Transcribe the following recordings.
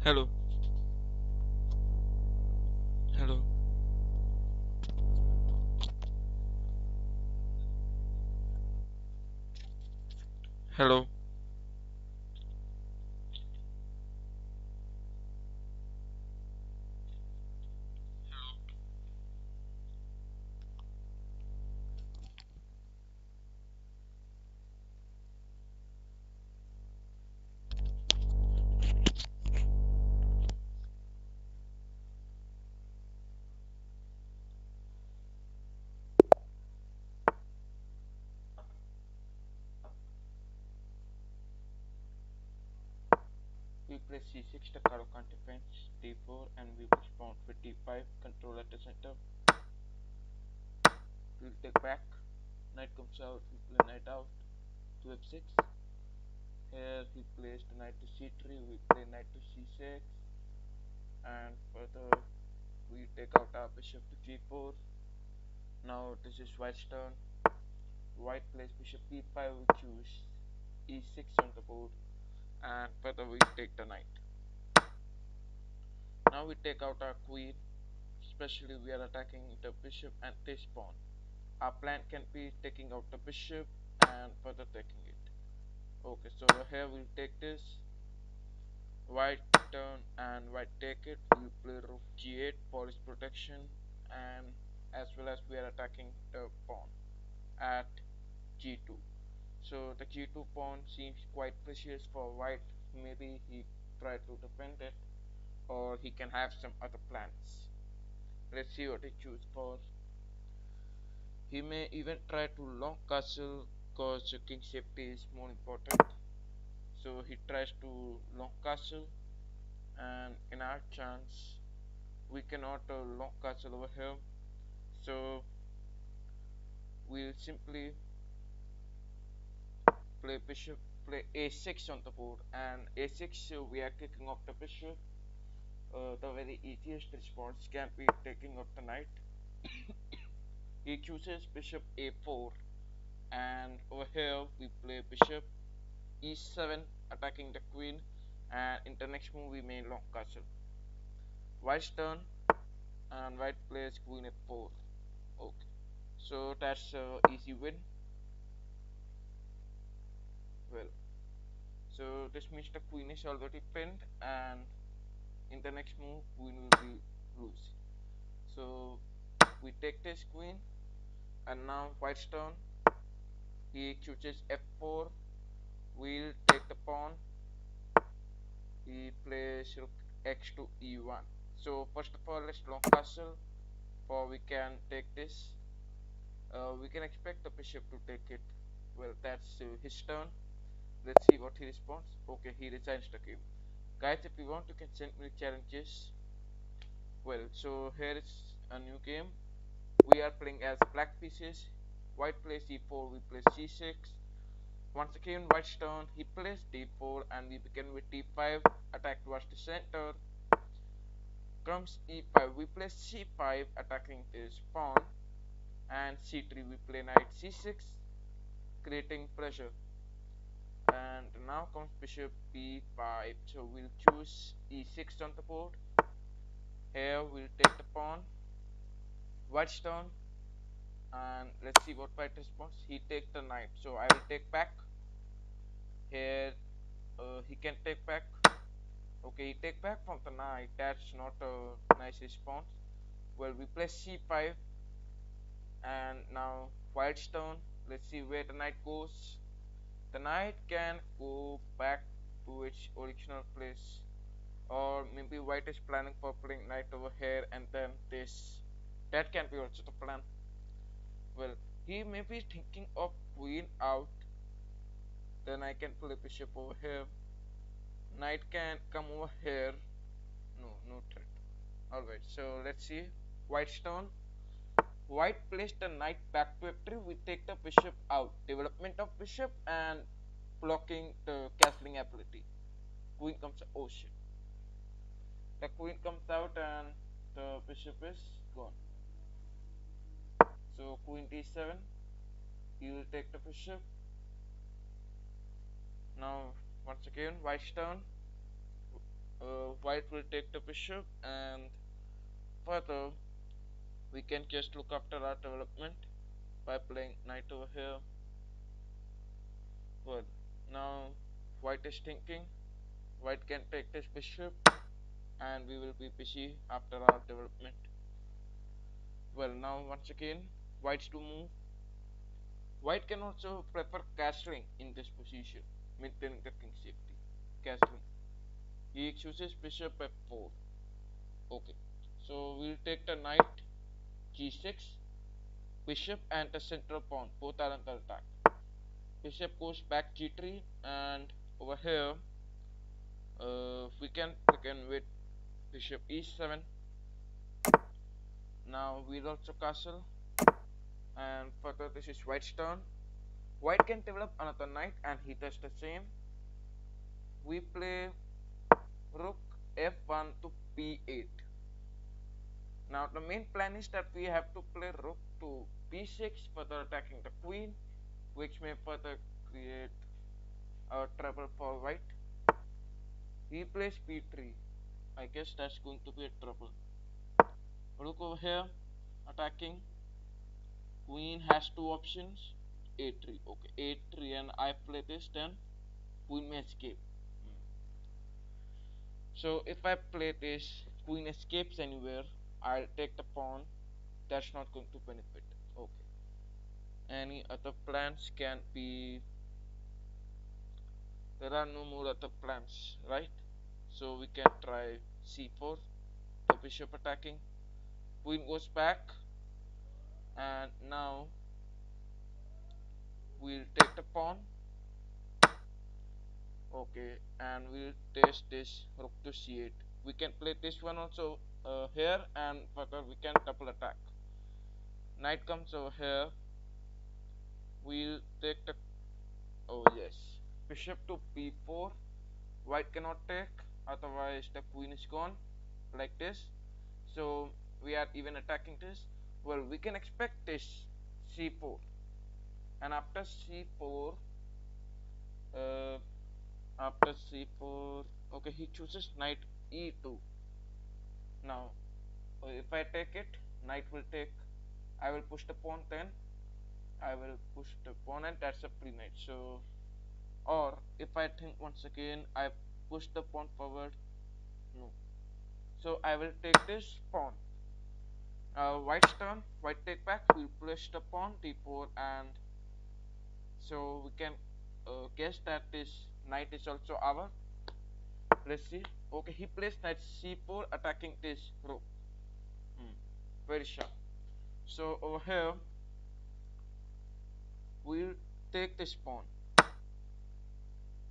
Hello, hello, hello. We play c6, the card can't defend, d4, and we push pawn with d5, control at the center. We'll take back, knight comes out, we play knight out to f6. Here he plays the knight to c3, we play knight to c6, and further we take out our bishop to g4. Now this is white's turn. White plays bishop b5, we choose e6 on the board, and further we take the knight. Now we take out our queen, especially we are attacking the bishop and this pawn. Our plan can be taking out the bishop and further taking it. Okay, so here we'll take this, white turn and white take it. We play rook g8 for its protection, and as well as we are attacking the pawn at g2. So the g2 pawn seems quite precious for white. Maybe he try to defend it, or he can have some other plans. Let's see what he choose for. He may even try to long castle because king safety is more important. So he tries to long castle, and in our chance we cannot long castle over here. So we'll simply play bishop, play a6 on the board, and a6 we are kicking off the bishop. The very easiest response can be taking off the knight. He chooses bishop a4, and over here we play bishop e7 attacking the queen, and in the next move we may long castle. White's turn, and white plays queen f4. Okay, so that's easy win. Well, so this means the queen is already pinned, and in the next move queen will be loose. So we take this queen, and now white's turn. He chooses f4. We'll take the pawn. He plays rook x to e1. So first of all, let's long castle, for we can take this. We can expect the bishop to take it. Well, that's his turn. Let's see what he responds. Okay, he resigns the game. Guys, if you want, you can send me challenges. Well, so here is a new game. We are playing as black pieces. White plays e4, we play c6. Once again, white's turn. He plays d4, and we begin with d5. Attack towards the center. Comes e5, we play c5, attacking this pawn, and c3, we play knight c6, creating pressure. And now comes bishop b5, so we'll choose e6 on the board. Here we'll take the pawn. White's turn, and let's see what white responds. He takes the knight, so I will take back. Here he can take back. Okay, he take back from the knight. That's not a nice response. Well, we play c5, and now white's turn. Let's see where the knight goes. The knight can go back to its original place, or maybe white is planning for playing knight over here and then this. That can be also the plan. Well, he may be thinking of queen out, then I can play bishop over here. Knight can come over here. No threat. Alright, so let's see. White's turn. White placed the knight back to f3. We take the bishop out. Development of bishop and blocking the castling ability. Queen comes. Oh shit. The queen comes out and the bishop is gone. So queen d7. He will take the bishop. Now once again white's turn. white will take the bishop, and further we can just look after our development by playing knight over here. Well, now white is thinking. White can take this bishop, and we will be busy after our development. Well, now once again, white's to move. White can also prefer castling in this position, maintaining the king safety. Castling. He chooses bishop f4. Okay. So we'll take the knight g6, bishop and the central pawn, both are under attack. Bishop goes back g3, and over here we can begin with bishop e7. Now we'll also castle, and further this is white's turn. White can develop another knight, and he does the same. We play rook f1 to b8. Now the main plan is that we have to play rook to b6, further attacking the queen, which may further create a trouble for white. He plays b3. I guess that's going to be a trouble. Rook over here, attacking. Queen has two options. a3. Okay, a3, and I play this, then queen may escape. So if I play this, queen escapes anywhere, I'll take the pawn. That's not going to benefit. Okay. Any other plans can be. There are no more other plans, right? So we can try c4, the bishop attacking. Queen goes back, and now we'll take the pawn. Okay, and we'll test this rook to c8. We can play this one also here, and further we can double attack. Knight comes over here. We'll take the, oh yes, bishop to b4. White cannot take, otherwise the queen is gone, like this. So we are even attacking this. Well, we can expect this c4, and after c4, uh, after c4, okay, he chooses knight e2. Now if I take it, knight will take. I will push the pawn, then I will push the pawn, and that's a free knight. So, or if I think once again, I push the pawn forward. No. So I will take this pawn. White's turn. White take back. We'll push the pawn d4, and so we can guess that this knight is also our. Let's see. Okay, he plays knight c4, attacking this rook. Very sharp. So over here, we'll take this pawn.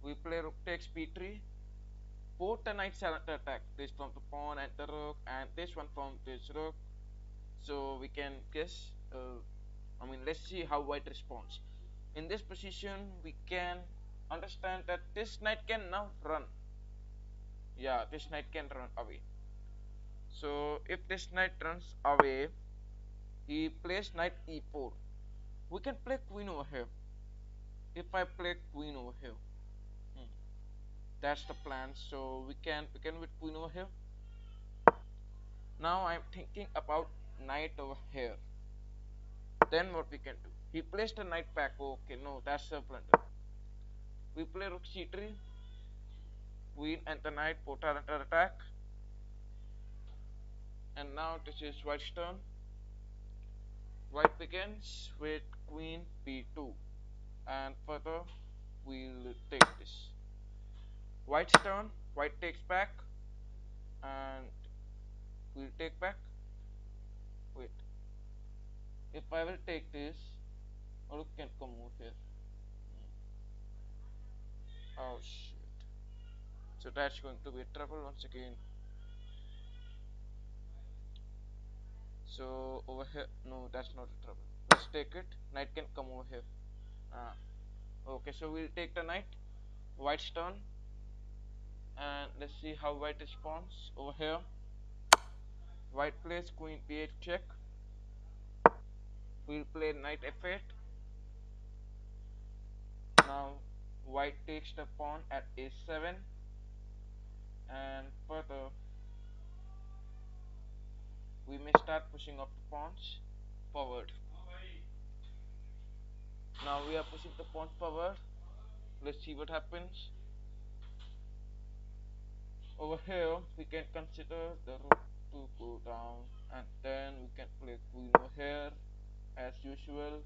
We play rook takes b3. Both the knights are under attack. This from the pawn and the rook, and this one from this rook. So we can guess. Let's see how white responds. In this position, we can understand that this knight can now run. Yeah, this knight can run away. So if this knight runs away, he plays knight e4. We can play queen over here. If I play queen over here, that's the plan. So we can begin with queen over here. Now I'm thinking about knight over here. Then what we can do? He placed a knight back. Okay, no, that's a blunder. We play rook c3. Queen and the knight both are under attack. And now this is white's turn. White begins with queen b2. And further, we'll take this. White's turn. White takes back. And we'll take back. Wait. If I will take this, rook can come over here. Oh shit. So that's going to be trouble once again. So over here, no, that's not a trouble. Let's take it. Knight can come over here. Okay, so we'll take the knight. White's turn, and let's see how white responds. Over here, white plays queen b8 check. We'll play knight f8. Now white takes the pawn at a7. And further, we may start pushing up the pawns forward. Now we are pushing the pawns forward. Let's see what happens. Over here, we can consider the rook to go down, and then we can play queen over here as usual.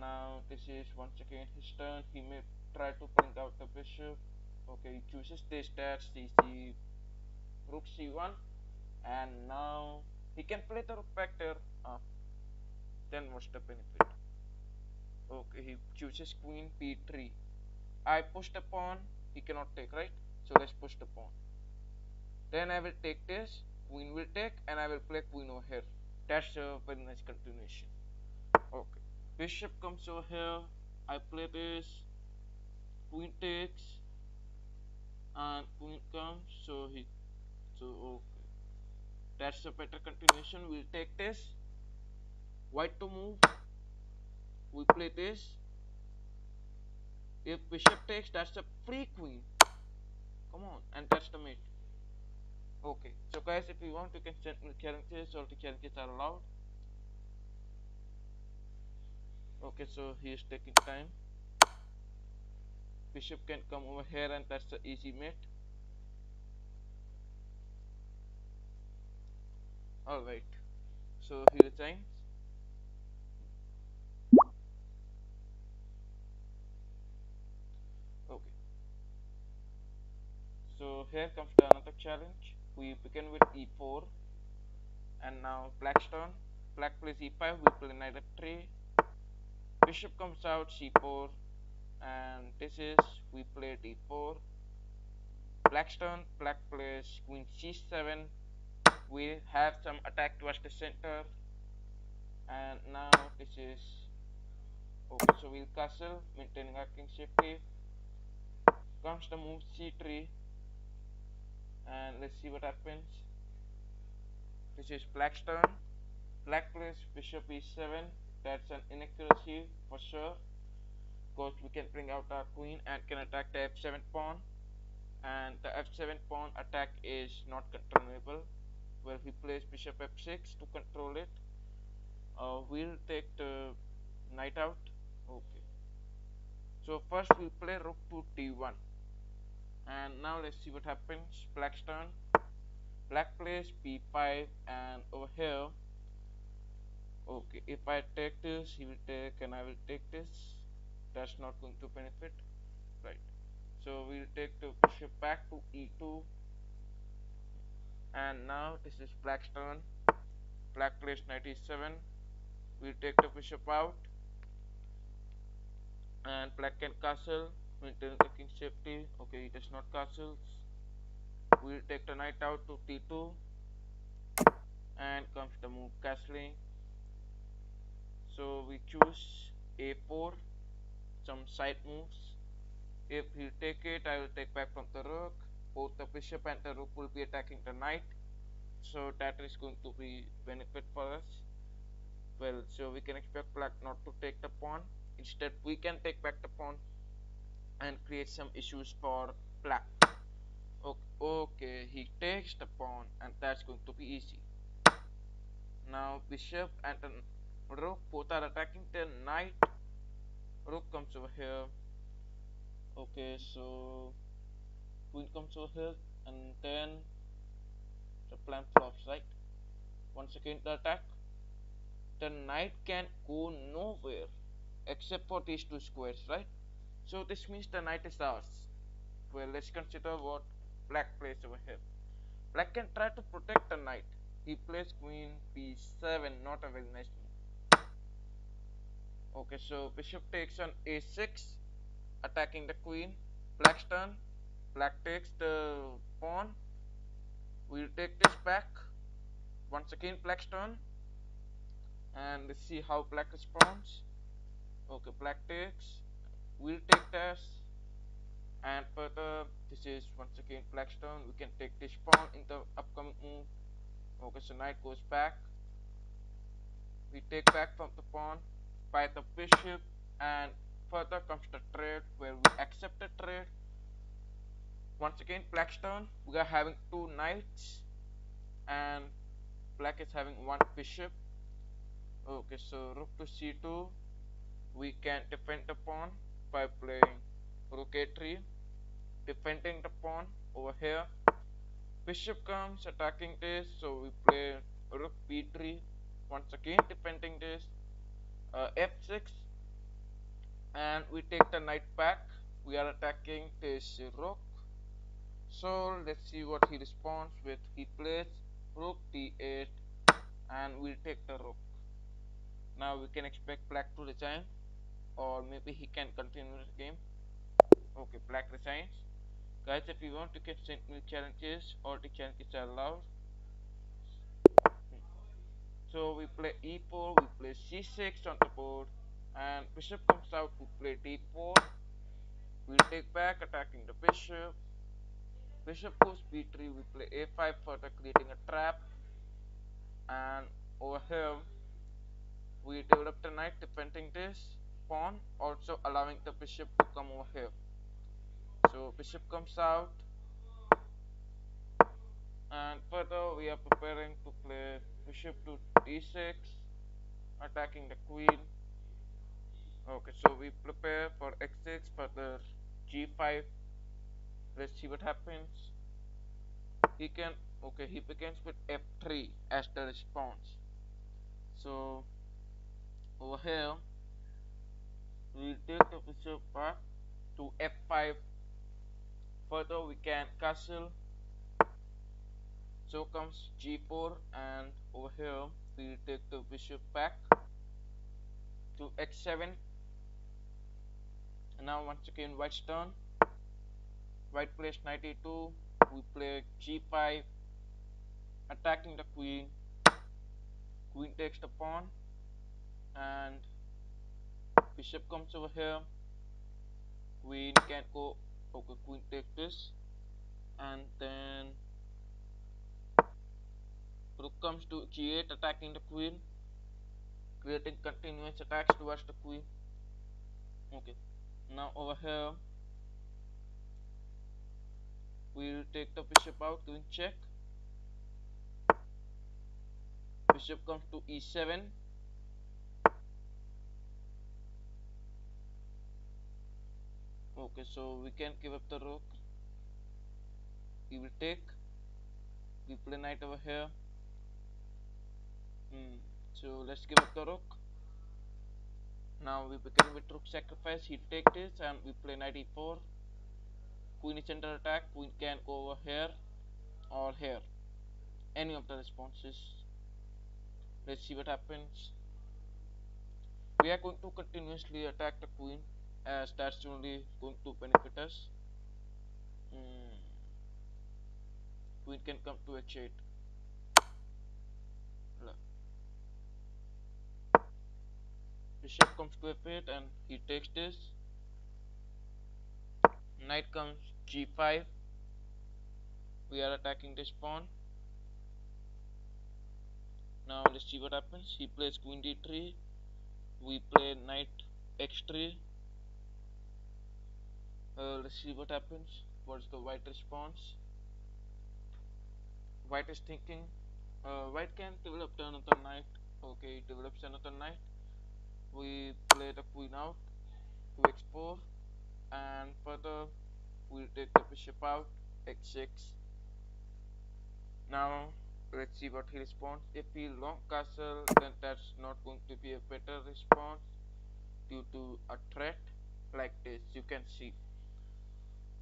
Now this is once again his turn. He may try to bring out the bishop. Okay, he chooses this, that cc rook c1, and now he can play the rook back there. Then what's the benefit? Okay, he chooses queen b3. I push the pawn. He cannot take, right? So let's push the pawn. Then I will take this. Queen will take, and I will play queen over here. That's a very nice continuation. Okay, bishop comes over here. I play this. Queen takes, and queen comes. Okay. That's a better continuation. We'll take this. White to move. We play this. If bishop takes, that's a free queen. Come on, and that's the mate. Okay, so guys, if you want, you can send me challenges, or the challenges are allowed. Okay, so he is taking time. Bishop can come over here, and that's the easy mate. Alright, so he resigns. Okay, so here comes the another challenge. We begin with e4, and now black's turn. Black plays e5, we play knight f3. Bishop comes out, c4, and this is, we play d4. Black's turn. Black plays queen c7. We have some attack towards the center, and now this is okay. So we'll castle, maintaining our king safety. Comes the move c3, and let's see what happens. This is black's turn. Black plays bishop e7. That's an inaccuracy for sure, because we can bring out our queen and can attack the f7 pawn, and the f7 pawn attack is not controllable. Well, he plays bishop f6 to control it. We'll take the knight out. Okay, so first we play rook to d1, and now let's see what happens. Black's turn. Black plays b5, and over here, okay, if I take this, he will take, and I will take this. That's not going to benefit, right? So we'll take the bishop back to e2, and now this is black's turn. Black plays knight e7. We'll take the bishop out, and black can castle, maintain the king safety. Okay, he does not castle. We'll take the knight out to t2, and comes the move castling. So we choose a4, some side moves. If he take it, I will take back from the rook. Both the bishop and the rook will be attacking the knight, so that is going to be benefit for us. Well, so we can expect black not to take the pawn. Instead, we can take back the pawn and create some issues for black. Okay, he takes the pawn, and that's going to be easy. Now bishop and the rook both are attacking the knight. Rook comes over here. Okay, so queen comes over here, and then the plan flops, right? Once again the attack. The knight can go nowhere except for these two squares, right? So this means the knight is ours. Well, let's consider what black plays over here. Black can try to protect the knight. He plays queen b7, not a very nice move. Okay, so bishop takes on a6, attacking the queen. Black's turn. Black takes the pawn. We'll take this back. Once again, black's turn. And let's see how black responds. Okay, black takes. We'll take this. And further, this is once again black's turn. We can take this pawn in the upcoming move. Okay, so knight goes back. We take back from the pawn by the bishop, and further comes the trade where we accept the trade. Once again, black's turn. We are having two knights, and black is having one bishop. Okay, so rook to c2. We can defend the pawn by playing rook a3, defending the pawn over here. Bishop comes attacking this, so we play rook b3. Once again defending this, f6, and we take the knight back. We are attacking this rook. So let's see what he responds with. He plays rook d8, and we'll take the rook. Now we can expect black to resign, or maybe he can continue the game. Okay, black resigns. Guys, if you want, you can send me challenges. All the challenges are allowed. So we play e4, we play c6 on the board, and bishop comes out. We play d4. We take back, attacking the bishop. Bishop goes b3. We play a5 further, creating a trap. And over here, we develop the knight, defending this pawn, also allowing the bishop to come over here. So bishop comes out, and further we are preparing to play bishop to d6, attacking the queen. Okay, so we prepare for x6, further g5. Let's see what happens. He can, okay, he begins with f3 as the response. So over here we take the bishop back to f5. Further we can castle. So comes g4, and over here we take the bishop back to x7. And now once again white's turn. White plays knight e2. We play g5, attacking the queen. Queen takes the pawn, and bishop comes over here. Queen can go. Okay, queen takes this, and then rook comes to g8, attacking the queen, creating continuous attacks towards the queen. Okay, now over here we'll take the bishop out, queen check. Bishop comes to e7. Okay, so we can give up the rook. He will take. We play knight over here. So let's give up the rook. Now we begin with rook sacrifice. He take this, and we play knight e4. Queen is under attack. Queen can go over here or here. Any of the responses. Let's see what happens. We are going to continuously attack the queen, as that's only going to benefit us. Queen can come to h8. Bishop comes to f8, and he takes this. Knight comes g5. We are attacking this pawn. Now let's see what happens. He plays queen d3. We play knight x3. Let's see what happens. What's the white response? White is thinking. White can develop another knight. Okay, develops another knight. We play the queen out to x4, and further we'll take the bishop out, x6. Now let's see what he responds. If he long castle, then that's not going to be a better response due to a threat like this. You can see.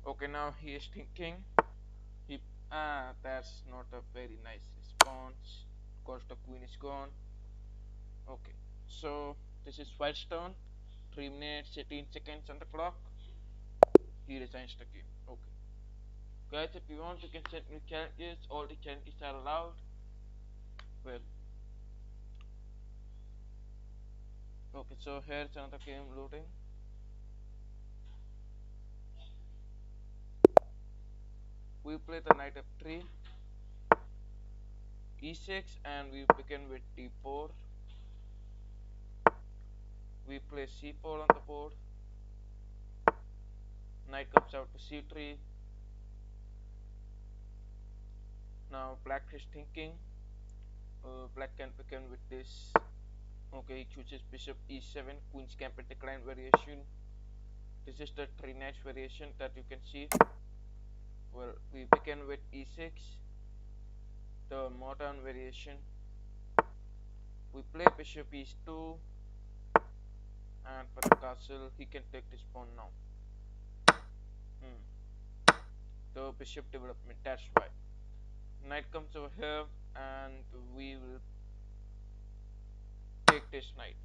Okay, now he is thinking. He that's not a very nice response because the queen is gone. Okay, so this is white's turn. 3 minutes 18 seconds on the clock. He resigns the game. Okay, guys, if you want, you can send me challenges. All the challenges are allowed. Well, okay, so here's another game loading. We play the knight f3, e6, and we begin with d4. We play c4 on the board. Knight comes out to c3. Now black is thinking. Black can begin with this. Okay, he chooses bishop e7, queen's gambit decline variation. This is the 3 knights variation that you can see. Well, we begin with e6, the modern variation. We play bishop e2, and for the castle, he can take this pawn now. The bishop development, that's why. Knight comes over here, and we will take this knight.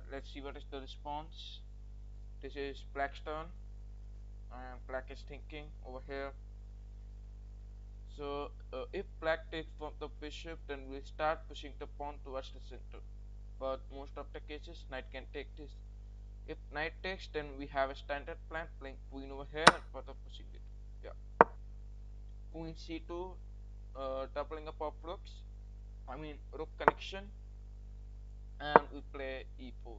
Let's see what is the response. This is black's turn, and black is thinking over here. So if black takes from the bishop, then we start pushing the pawn towards the center. But most of the cases, knight can take this. If knight takes, then we have a standard plan playing queen over here and further pushing it. Yeah. Queen c2, doubling up of rooks. I mean rook connection, and we play e4.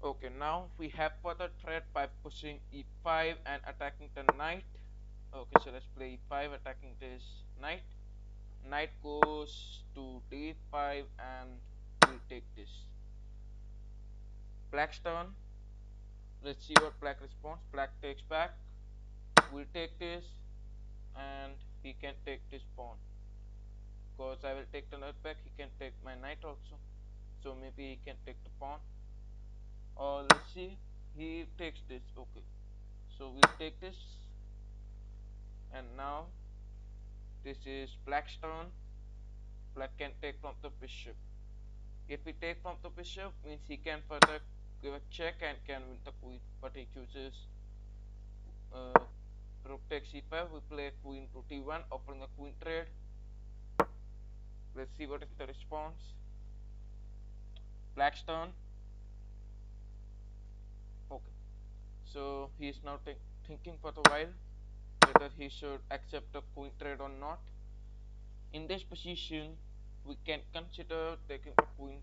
Okay, now we have further threat by pushing e5 and attacking the knight. Okay, so let's play e5 attacking this knight. Knight goes to d5 and we'll take this. Black's turn. Let's see what black responds. Black takes back. We'll take this and he can take this pawn. Because I will take the knight back, he can take my knight also. So maybe he can take the pawn. Or let's see, he takes this. Okay. So we'll take this. And now this is black's turn. Black can take from the bishop. If he take from the bishop, means he can further give a check and can win the queen. But he chooses rook takes e5. We play queen to d1, offering a queen trade. Let's see what is the response. Black's turn. Okay. So he is now thinking for a while whether he should accept the queen trade or not. In this position, we can consider taking the queen.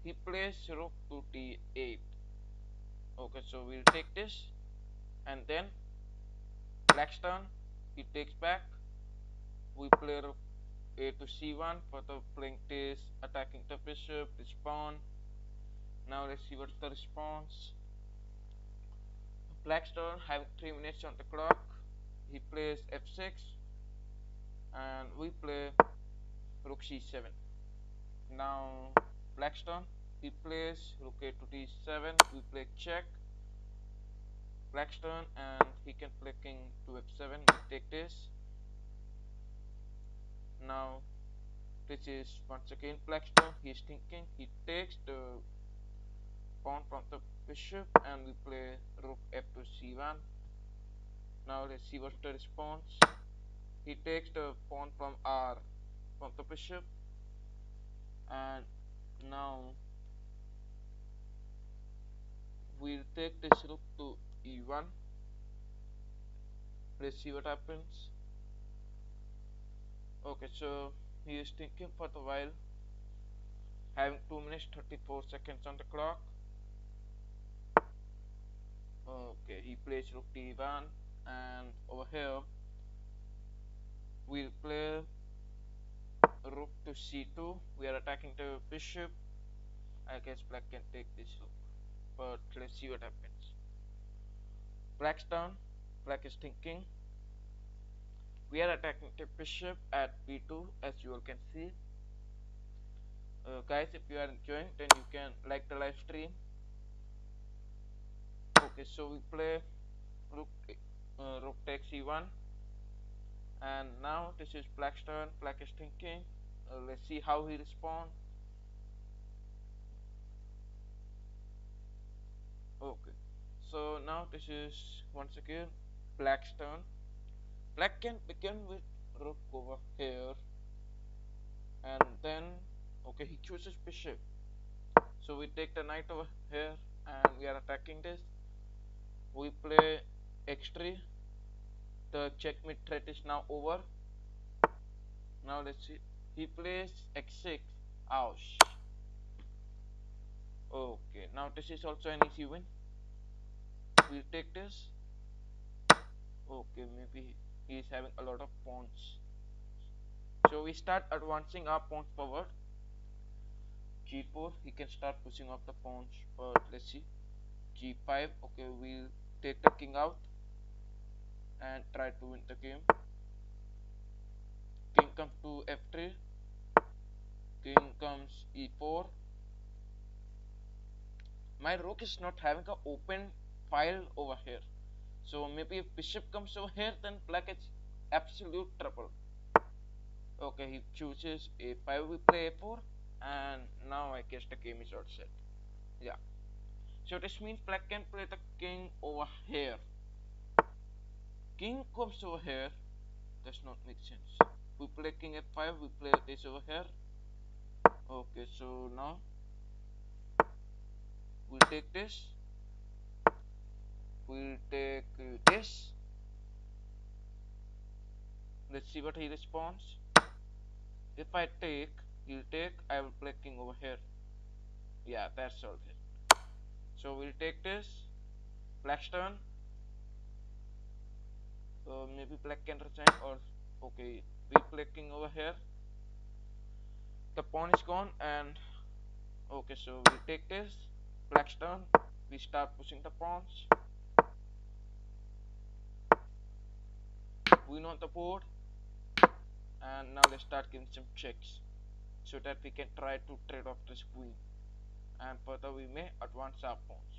He plays rook to d8. Okay, so we'll take this, and then black's turn. He takes back. We play rook a to c1 for the playing this, attacking the bishop, this pawn. Now let's see what's the response. Black's turn, having 3 minutes on the clock. He plays f6, and we play rook c7. Now black's turn. He plays rook a to d7. We play check. Black's turn, and he can play king to f7. We take this. Now this is once again black's turn. He is thinking. He takes the pawn from the bishop, and we play rook f to c1. Now let's see what's the response. He takes the pawn from r from the bishop, and now we'll take this rook to e1. Let's see what happens. Okay, so he is thinking for a while, having 2 minutes 34 seconds on the clock. Okay, he plays rook d1, and over here we'll play rook to c2. We are attacking the bishop. I guess black can take this rook, but let's see what happens. Black's turn. Black is thinking. We are attacking the bishop at b2, as you all can see. Guys, if you are enjoying, then you can like the live stream. Okay, so we play rook takes e1, and now this is black's turn. Black is thinking. Let's see how he responds. Okay, so now this is once again black's turn. Black can begin with rook over here, and then okay, he chooses bishop. So we take the knight over here, and we are attacking this. We play x3. The checkmate threat is now over. Now let's see. He plays x6. Ouch. Okay, now this is also an easy win. We'll take this. Okay, maybe. he is having a lot of pawns. So we start advancing our pawns forward. G4, he can start pushing up the pawns, but let's see. G5, okay, we'll take the king out and try to win the game. King comes to F3, king comes E4. My rook is not having an open file over here. So maybe if bishop comes over here, then black is absolute trouble. Okay, he chooses a5, we play a4, and now I guess the game is all set. Yeah. So this means black can play the king over here. King comes over here, does not make sense. We play king f5, we play this over here. Okay, so now we'll take this. We'll take this. Let's see what he responds. If I take, he'll take, I will play king over here. Yeah, that's all it. So we'll take this. Black's turn. Maybe black can resign, or okay, we play king over here. The pawn is gone, and okay, so we take this. Black's turn. We start pushing the pawns. Queen on the board, and now let's start giving some checks so that we can try to trade off this queen, and further we may advance our pawns.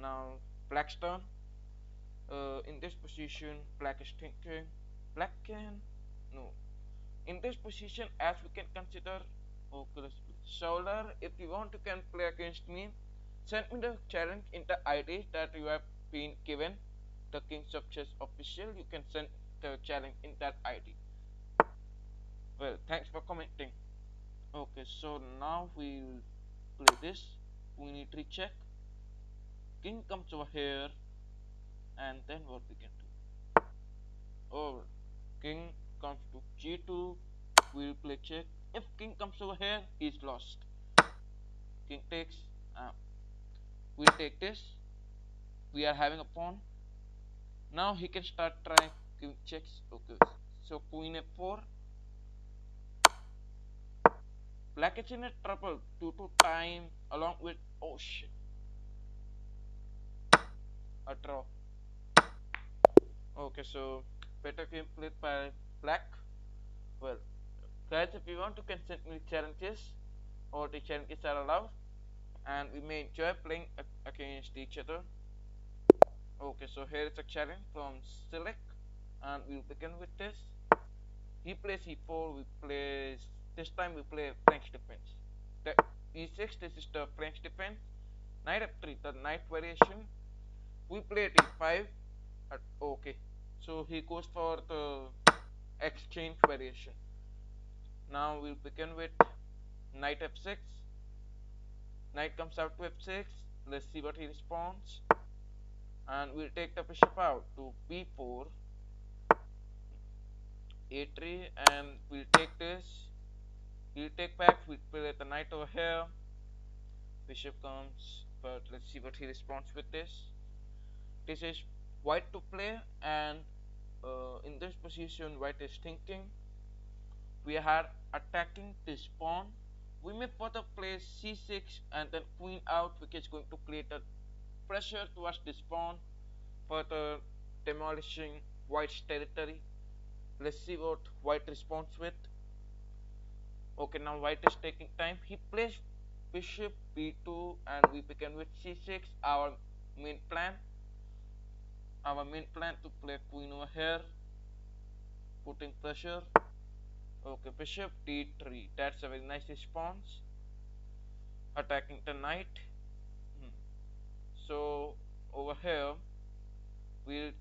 Now black's turn. In this position, black is thinking. Black can no. In this position, as we can consider, okay, let's play. Solar, if you want to can play against me, send me the challenge in the ID that you have been given. The Kings of Chess official, you can send the challenge in that ID. Well, thanks for commenting. Okay, so now we'll play this. We need to check. King comes over here, and then what we can do? Oh, king comes to G2. We'll play check. If king comes over here, he's lost. King takes. We'll take this. We are having a pawn. Now he can start trying king checks. Okay. So queen f4. Black is in a trouble due to time along with oh shit. A draw. Okay, so better game played by black. Well, guys, if you want to can send me challenges or the challenges are allowed, and we may enjoy playing against each other. Okay, so here is a challenge from Select, and we'll begin with this. He plays e4, we play this time we play French defense. The e6, this is the French defense. Knight f3, the knight variation. We play d5. Okay, so he goes for the exchange variation. Now we'll begin with knight f6. Knight comes out to f6. Let's see what he responds. And we'll take the bishop out to b4, a3, and we'll take this. He'll take back. We'll play the knight over here. Bishop comes, but let's see what he responds with this. This is white to play, and in this position, white is thinking. We are attacking this pawn. We may further play c6 and then queen out, which is going to create a pressure towards this pawn, further demolishing white's territory. Let's see what white responds with. Okay, now white is taking time. He plays bishop b2, and we begin with c6. Our main plan. Our main plan to play queen over here, putting pressure. Okay, bishop d3. That's a very nice response. Attacking the knight. So over here we'll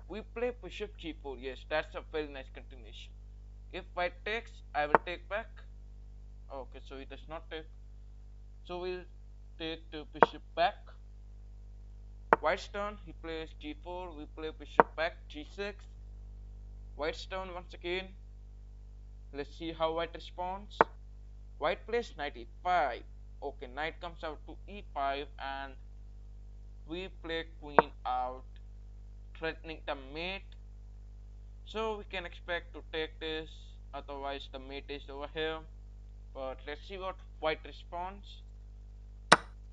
we play bishop g4. Yes, that's a very nice continuation. If white takes, I will take back. Okay, so it does not take. So we'll take the bishop back. White's turn. He plays g4. We play bishop back g6. White's turn once again. Let's see how white responds. White plays knight e5. Okay, knight comes out to e5, and we play queen out threatening the mate. So we can expect to take this, otherwise the mate is over here. But let's see what white responds.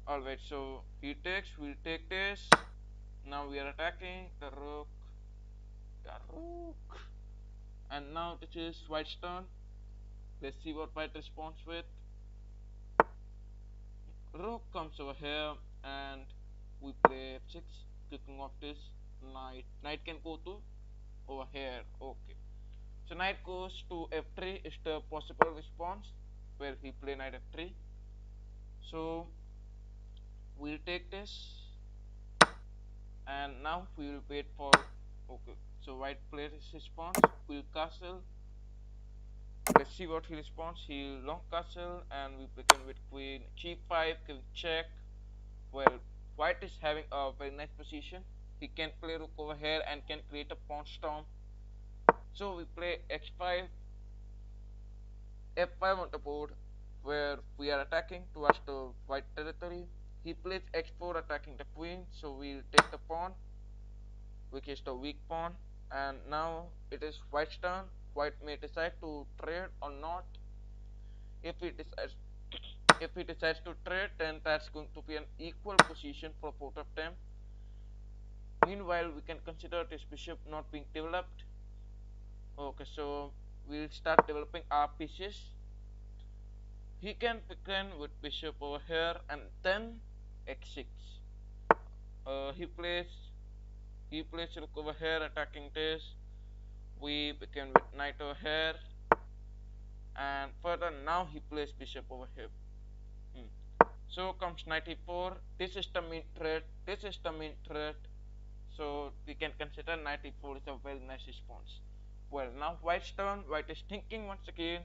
Alright, so he takes, we'll take this. Now we are attacking the rook. The rook. And now this is white's turn. Let's see what white responds with. Rook comes over here and we play f6, kicking off this knight. Knight can go to over here. Okay. So knight goes to f3 is the possible response where he play knight f3. So we'll take this and now we will wait for okay. So white plays his response. We'll castle. Let's see what he responds. He'll long castle and we begin with queen g5, king check. Well, white is having a very nice position. He can play rook over here and can create a pawn storm. So we play h5, f5 on the board where we are attacking towards the white territory. He plays h4 attacking the queen, so we'll take the pawn, which is the weak pawn. And now it is white's turn. White may decide to trade or not. If he decides if he decides to trade, then that's going to be an equal position for both of them. Meanwhile, we can consider this bishop not being developed. Okay, so we'll start developing our pieces. He can begin with bishop over here and then h6. He plays rook over here attacking this. We begin with knight over here, and further now he plays bishop over here. So comes knight e4. This is the main threat. This is the main threat. So we can consider knight e4 is a very nice response. Well, now white's turn. White is thinking once again.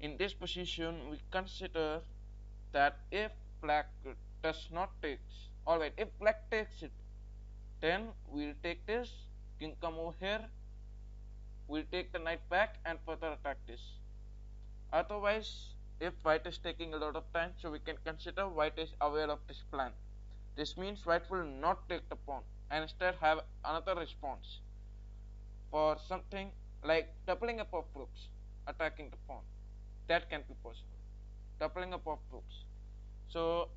In this position, we consider that if black does not takes, alright, if black takes it, then we'll take this, king come over here, we'll take the knight back and further attack this. Otherwise, if white is taking a lot of time, so we can consider white is aware of this plan. This means white will not take the pawn and instead have another response for something like doubling up of rooks, attacking the pawn. That can be possible. Doubling up of rooks. So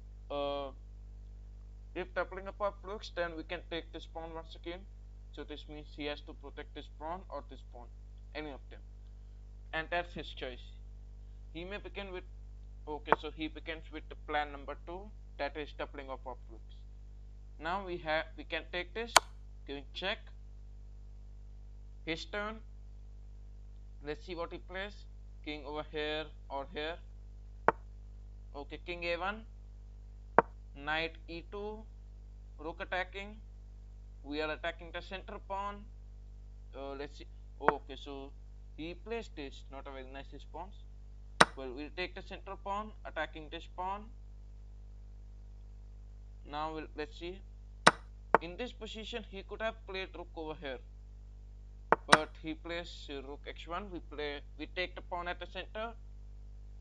if doubling up of rooks, then we can take this pawn once again. So this means he has to protect this pawn or this pawn, any of them, and that's his choice. He may begin with okay, so he begins with the plan number 2, that is doubling up of rooks. Now we can take this, king check. His turn. Let's see what he plays. King over here or here. Okay, king a1, knight e2, rook attacking. We are attacking the center pawn. Let's see. Okay, so he plays this. Not a very nice response. Well, we'll take the center pawn, attacking this pawn. Now let's see. In this position, he could have played rook over here, but he plays rook x1. We take the pawn at the center.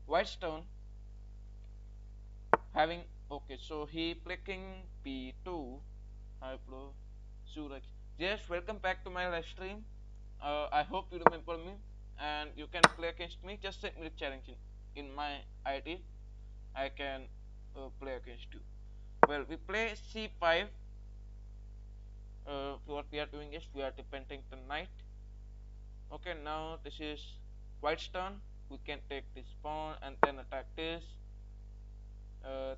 White's turn. Having okay, so he play king b2. I play Suraj. Yes, welcome back to my live stream. I hope you remember me and you can play against me. Just send me the challenge in my ID. I can play against you. Well, we play c5. What we are doing is we are defending the knight. Okay, now this is white's turn. We can take this pawn and then attack this.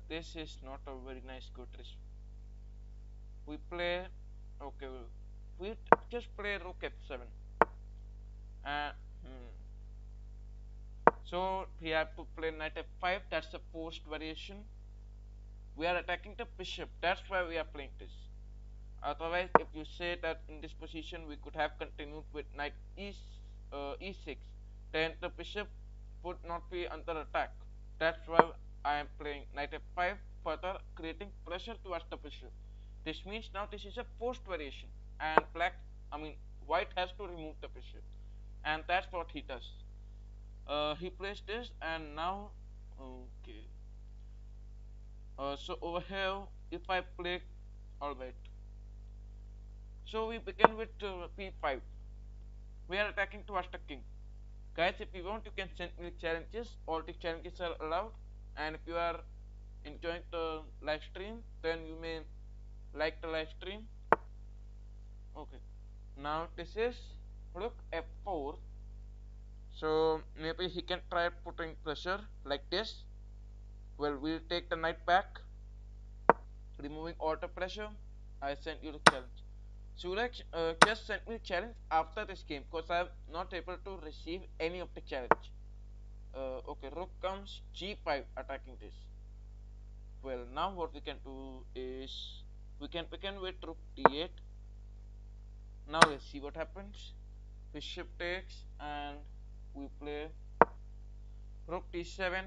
This is not a very nice good risk. We play okay. We just play rook f7. And so we have to play knight f5. That's a forced variation. We are attacking the bishop. That's why we are playing this. Otherwise, if you say that in this position we could have continued with knight e6, then the bishop would not be under attack. That's why I am playing knight f5, further creating pressure towards the bishop. This means now this is a forced variation, and white has to remove the bishop, and that's what he does. He plays this, and now okay. So over here, if I play alright. So we begin with p5. We are attacking towards the king. Guys, if you want, you can send me challenges. All the challenges are allowed. And if you are enjoying the live stream, then you may like the live stream. Okay. Now this is rook f4. So maybe he can try putting pressure like this. Well, we'll take the knight back, removing all the pressure. I sent you the challenge. Suraj just sent me challenge after this game because I'm not able to receive any of the challenge. Okay, rook comes g5 attacking this. Well, now what we can do is we can begin with rook d8. Now let's see what happens. Bishop takes and we play rook d7.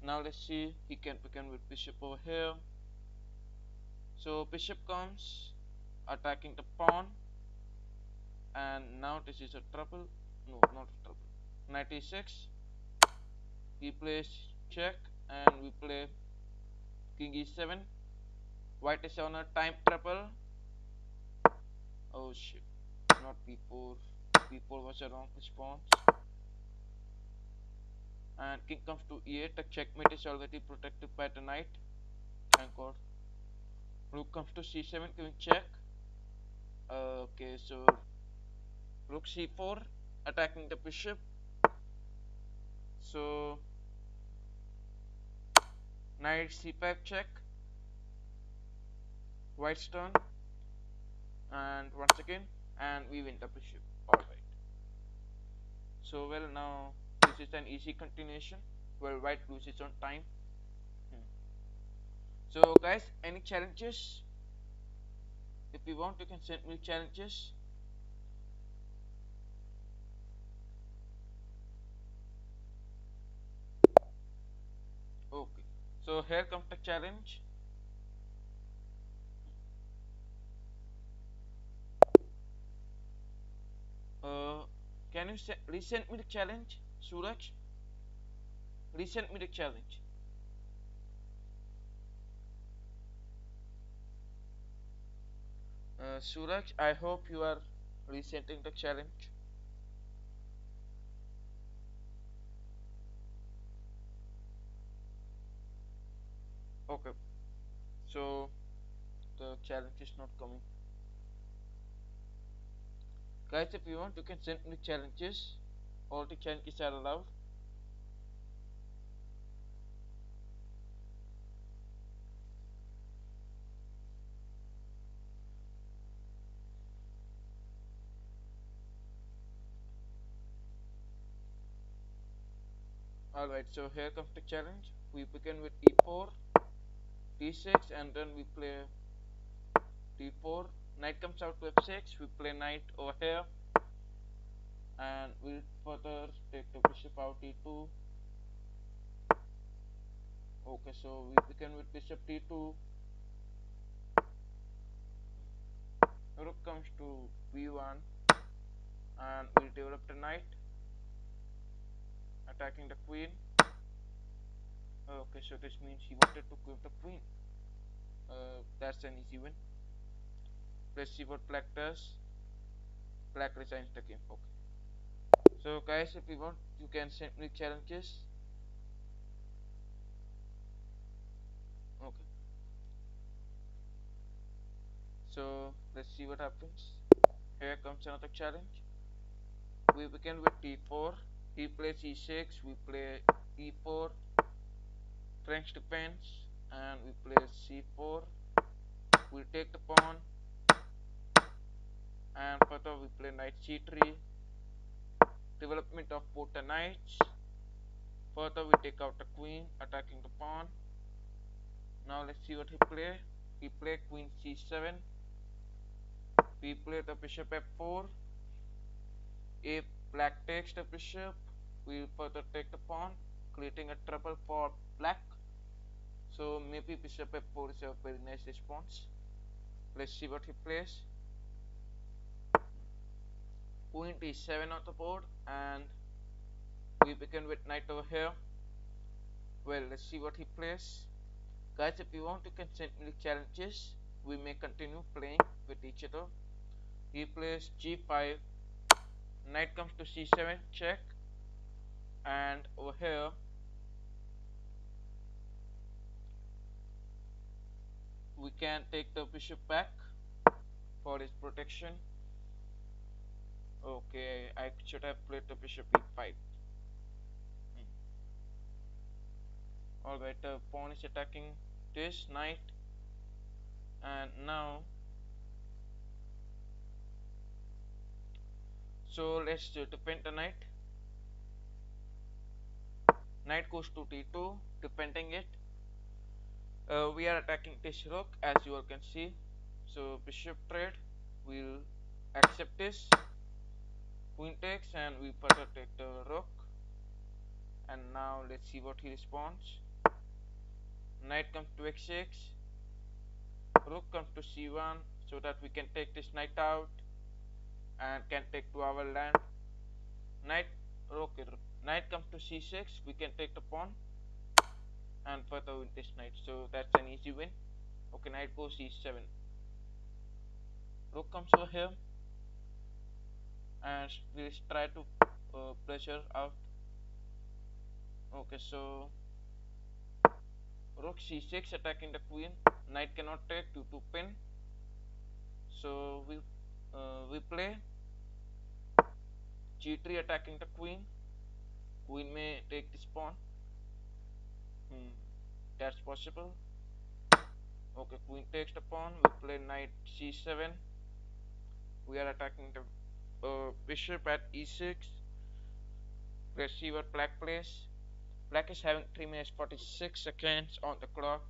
Now let's see, he can begin with bishop over here. So bishop comes attacking the pawn, and now this is a trouble. No, not a trouble. Knight e6. He plays check, and we play king e7. White is on a time trouble. Oh shit! Not b4. b4 was a wrong response. And king comes to e8. The checkmate is already protected by the knight. Thank God. Rook comes to c7, giving check. Okay, so rook c4, attacking the bishop. So knight c5 check. White's turn, and once again, and we win the bishop. Alright. So well, now this is an easy continuation where white loses on time. So guys, any challenges? If you want, you can send me challenges. Okay. So here comes the challenge. Uh, can you resend me the challenge, Suraj? Resend me the challenge. Suraj, I hope you are resending the challenge. Okay. So the challenge is not coming. Guys, if you want, you can send me challenges. All the challenges are allowed. Alright, so here comes the challenge. We begin with e4, d6, and then we play d4. Knight comes out to f6. We play knight over here, and we further take the bishop out e2. Okay, so we begin with bishop d2. Rook comes to b1, and we develop the knight, attacking the queen. Okay, so this means he wanted to keep the queen. That's an easy win. Let's see what black does. Black resigns the game. Okay. So guys, if you want, you can send me challenges. Okay. So let's see what happens. Here comes another challenge. We begin with d4. He plays e6. We play e4. French defense, and we play c4. We take the pawn, and further we play knight c3. Development of both the knights. Further we take out the queen, attacking the pawn. Now let's see what he play. He play queen c7. We play the bishop f4. If black takes the bishop, we further take the pawn, creating a trouble for black. So maybe bishop f4 is a very nice response. Let's see what he plays. Queen d7 on the board, and we begin with knight over here. Well, let's see what he plays. Guys, if you want, you can send me challenges. We may continue playing with each other. He plays g5, knight comes to c7, check, and over here we can take the bishop back for his protection. Okay, I should have played the bishop e5. Alright, the pawn is attacking this knight, and now so let's defend the knight. Knight goes to d2, defending it. We are attacking this rook, as you all can see. So bishop trade, we'll accept this. Queen takes, and we further take the rook. And now let's see what he responds. Knight comes to x6, rook comes to c1, so that we can take this knight out and can take to our land. Knight rook, knight comes to c6, we can take the pawn and further with this knight, so that's an easy win. Okay, knight goes e7, rook comes over here, and we'll try to pressure out. Okay, so rook c6 attacking the queen, knight cannot take due to pin, so we play g3 attacking the queen. Queen may take this pawn. That's possible. Okay, queen takes the pawn, we play knight c7, we are attacking the bishop at e6. Let's see what black plays. Black is having 3 minutes 46 seconds on the clock.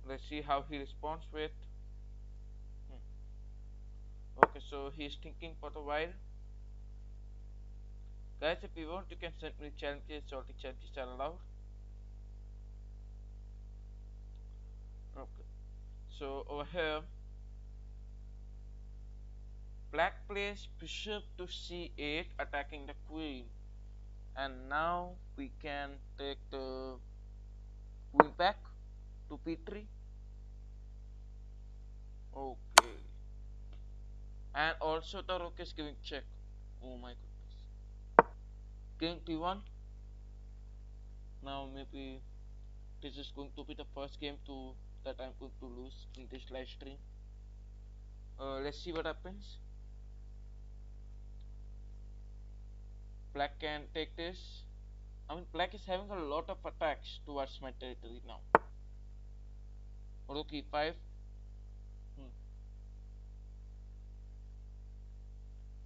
Let's see how he responds with. Okay, so he's thinking for a while. Guys, if you want, you can send me challenges, or the challenges are allowed. Okay, so over here, black plays bishop to c8, attacking the queen. And now we can take the queen back to p3. Okay, and also the rook is giving check. Oh my goodness. King t1. Now maybe this is going to be the first game that I'm going to lose in this live stream. Let's see what happens. Black can take this. I mean, black is having a lot of attacks towards my territory now. Rook e5.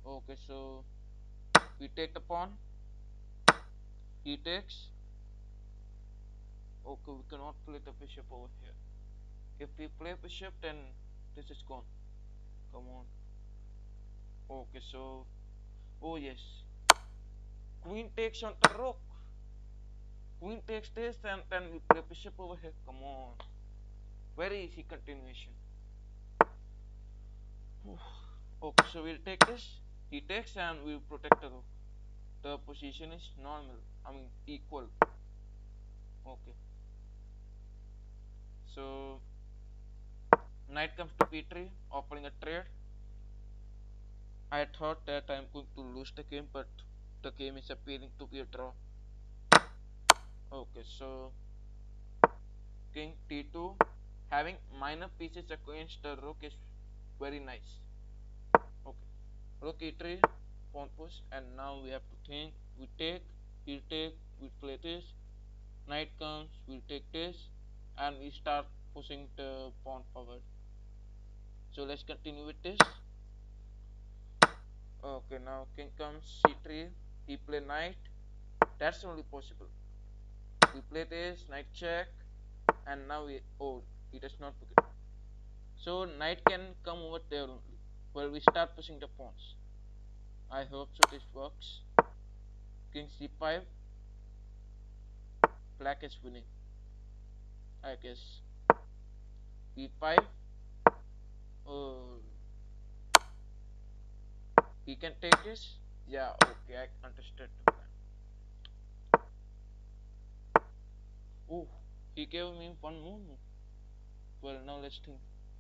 Okay, so we take the pawn. He takes. Okay, we cannot play the bishop over here. If we play bishop, then this is gone. Come on. Okay, so oh yes, queen takes on the rook. Queen takes this, and then we play bishop over here. Come on, very easy continuation. Okay, so we'll take this. He takes, and we'll protect the rook. The position is normal. I mean equal. Okay. So knight comes to p3, offering a trade. I thought that I'm going to lose the game, but the game is appearing to be a draw. Okay, so king t2, having minor pieces against the rook is very nice. Okay, rook e3, pawn push, and now we have to think. We take, we take, we play this. Knight comes, we'll take this, and we start pushing the pawn forward. So let's continue with this. Okay, now king comes c3, he play knight. That's only possible. We play this, knight check, and now he does not book it. So knight can come over there only. Well, we start pushing the pawns. I hope so this works. King c5, black is winning, I guess. b5, oh, he can take this. Yeah, okay, I understood the plan. Oh, he gave me one more move. Well, now let's think.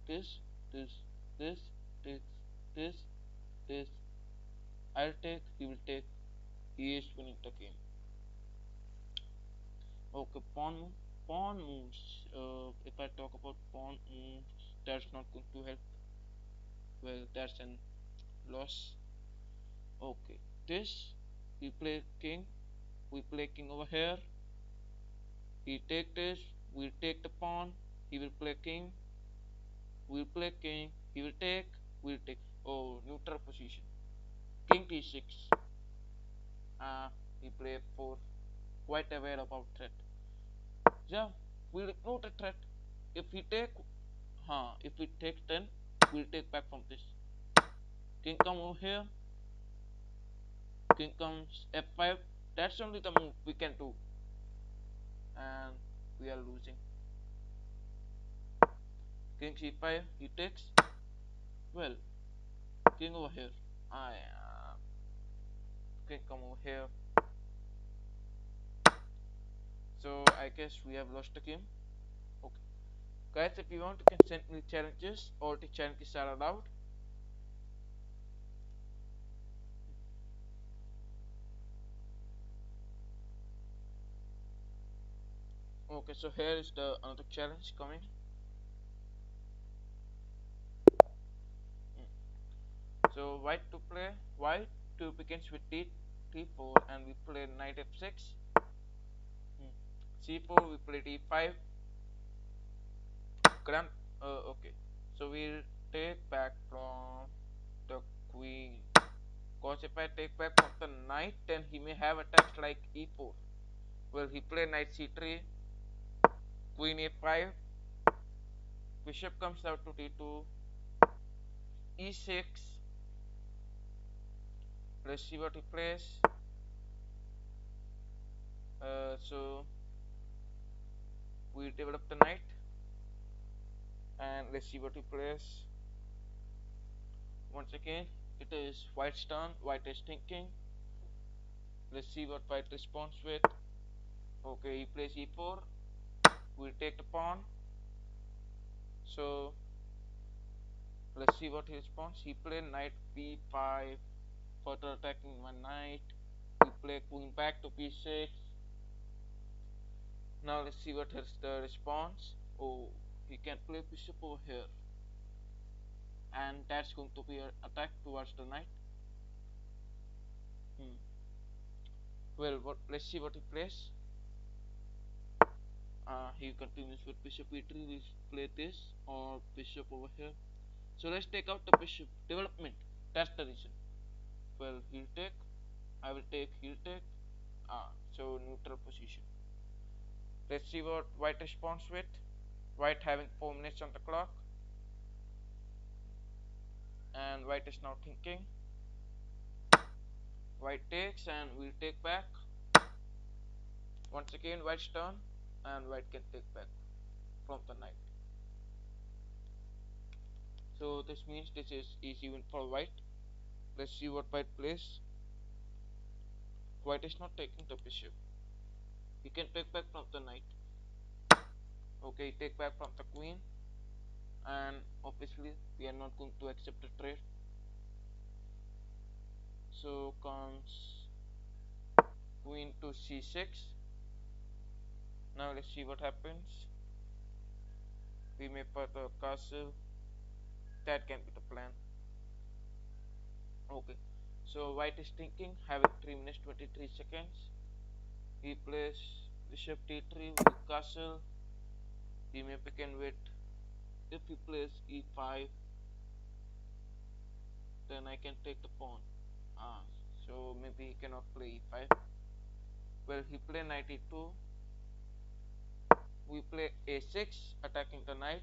This, this, this, this, this, this. I'll take, he will take, he is winning the game. Okay, pawn moves. If I talk about pawn moves, that's not going to help. Well, that's an loss. Okay, this, we play king, we play king over here. He take this, we take the pawn, he will play king, we'll play king, he will take, we'll take. Oh, neutral position. King d6. He play f4. Quite aware about threat. Yeah, we'll ignore the threat. If he take, if he takes, then we'll take back from this. King come over here. King comes f5. That's only the move we can do, and we are losing. King c5. He takes. Well, king over here. I king come over here. So I guess we have lost the game. Okay, guys, if you want, you can send me challenges. All the challenges are allowed. Okay, so here is the another challenge coming. So white to play. White to begins with d4 and we play knight f6. c4 we play d5. Grand. Okay. So we'll take back from the queen. Cause if I take back from the knight, then he may have attacks like e4. Well, he play knight c3, queen a5, bishop comes out to d2, e6. Let's see what he plays. So we develop the knight, and let's see what he plays. Once again, it is white's turn. White is thinking. Let's see what white responds with. Okay, he plays e4. We'll take the pawn. So let's see what he responds. He played knight b5, further attacking my knight. We play queen back to b6. Now let's see what is the response. Oh, he can play bishop over here, and that's going to be an attack towards the knight. Hmm. Well, let's see what he plays. He continues with bishop e3. We play this or bishop over here. So let's take out the bishop development. That's the reason. Well, he'll take. I will take. He'll take. So neutral position. Let's see what white responds with. White having 4 minutes on the clock, and white is now thinking. White takes, and we'll take back. Once again, white's turn, and white can take back from the knight. So this means this is easy win for white. Let's see what white plays. White is not taking the bishop. He can take back from the knight. Okay, take back from the queen, and obviously we are not going to accept the trade. So comes queen to c6. Now let's see what happens. We may put a castle. That can be the plan. Okay, so white is thinking, having 3 minutes 23 seconds. He plays bishop d3 with castle. He may begin with, if he plays e5, then I can take the pawn. So maybe he cannot play e5. Well, he play knight e2. We play a6, attacking the knight.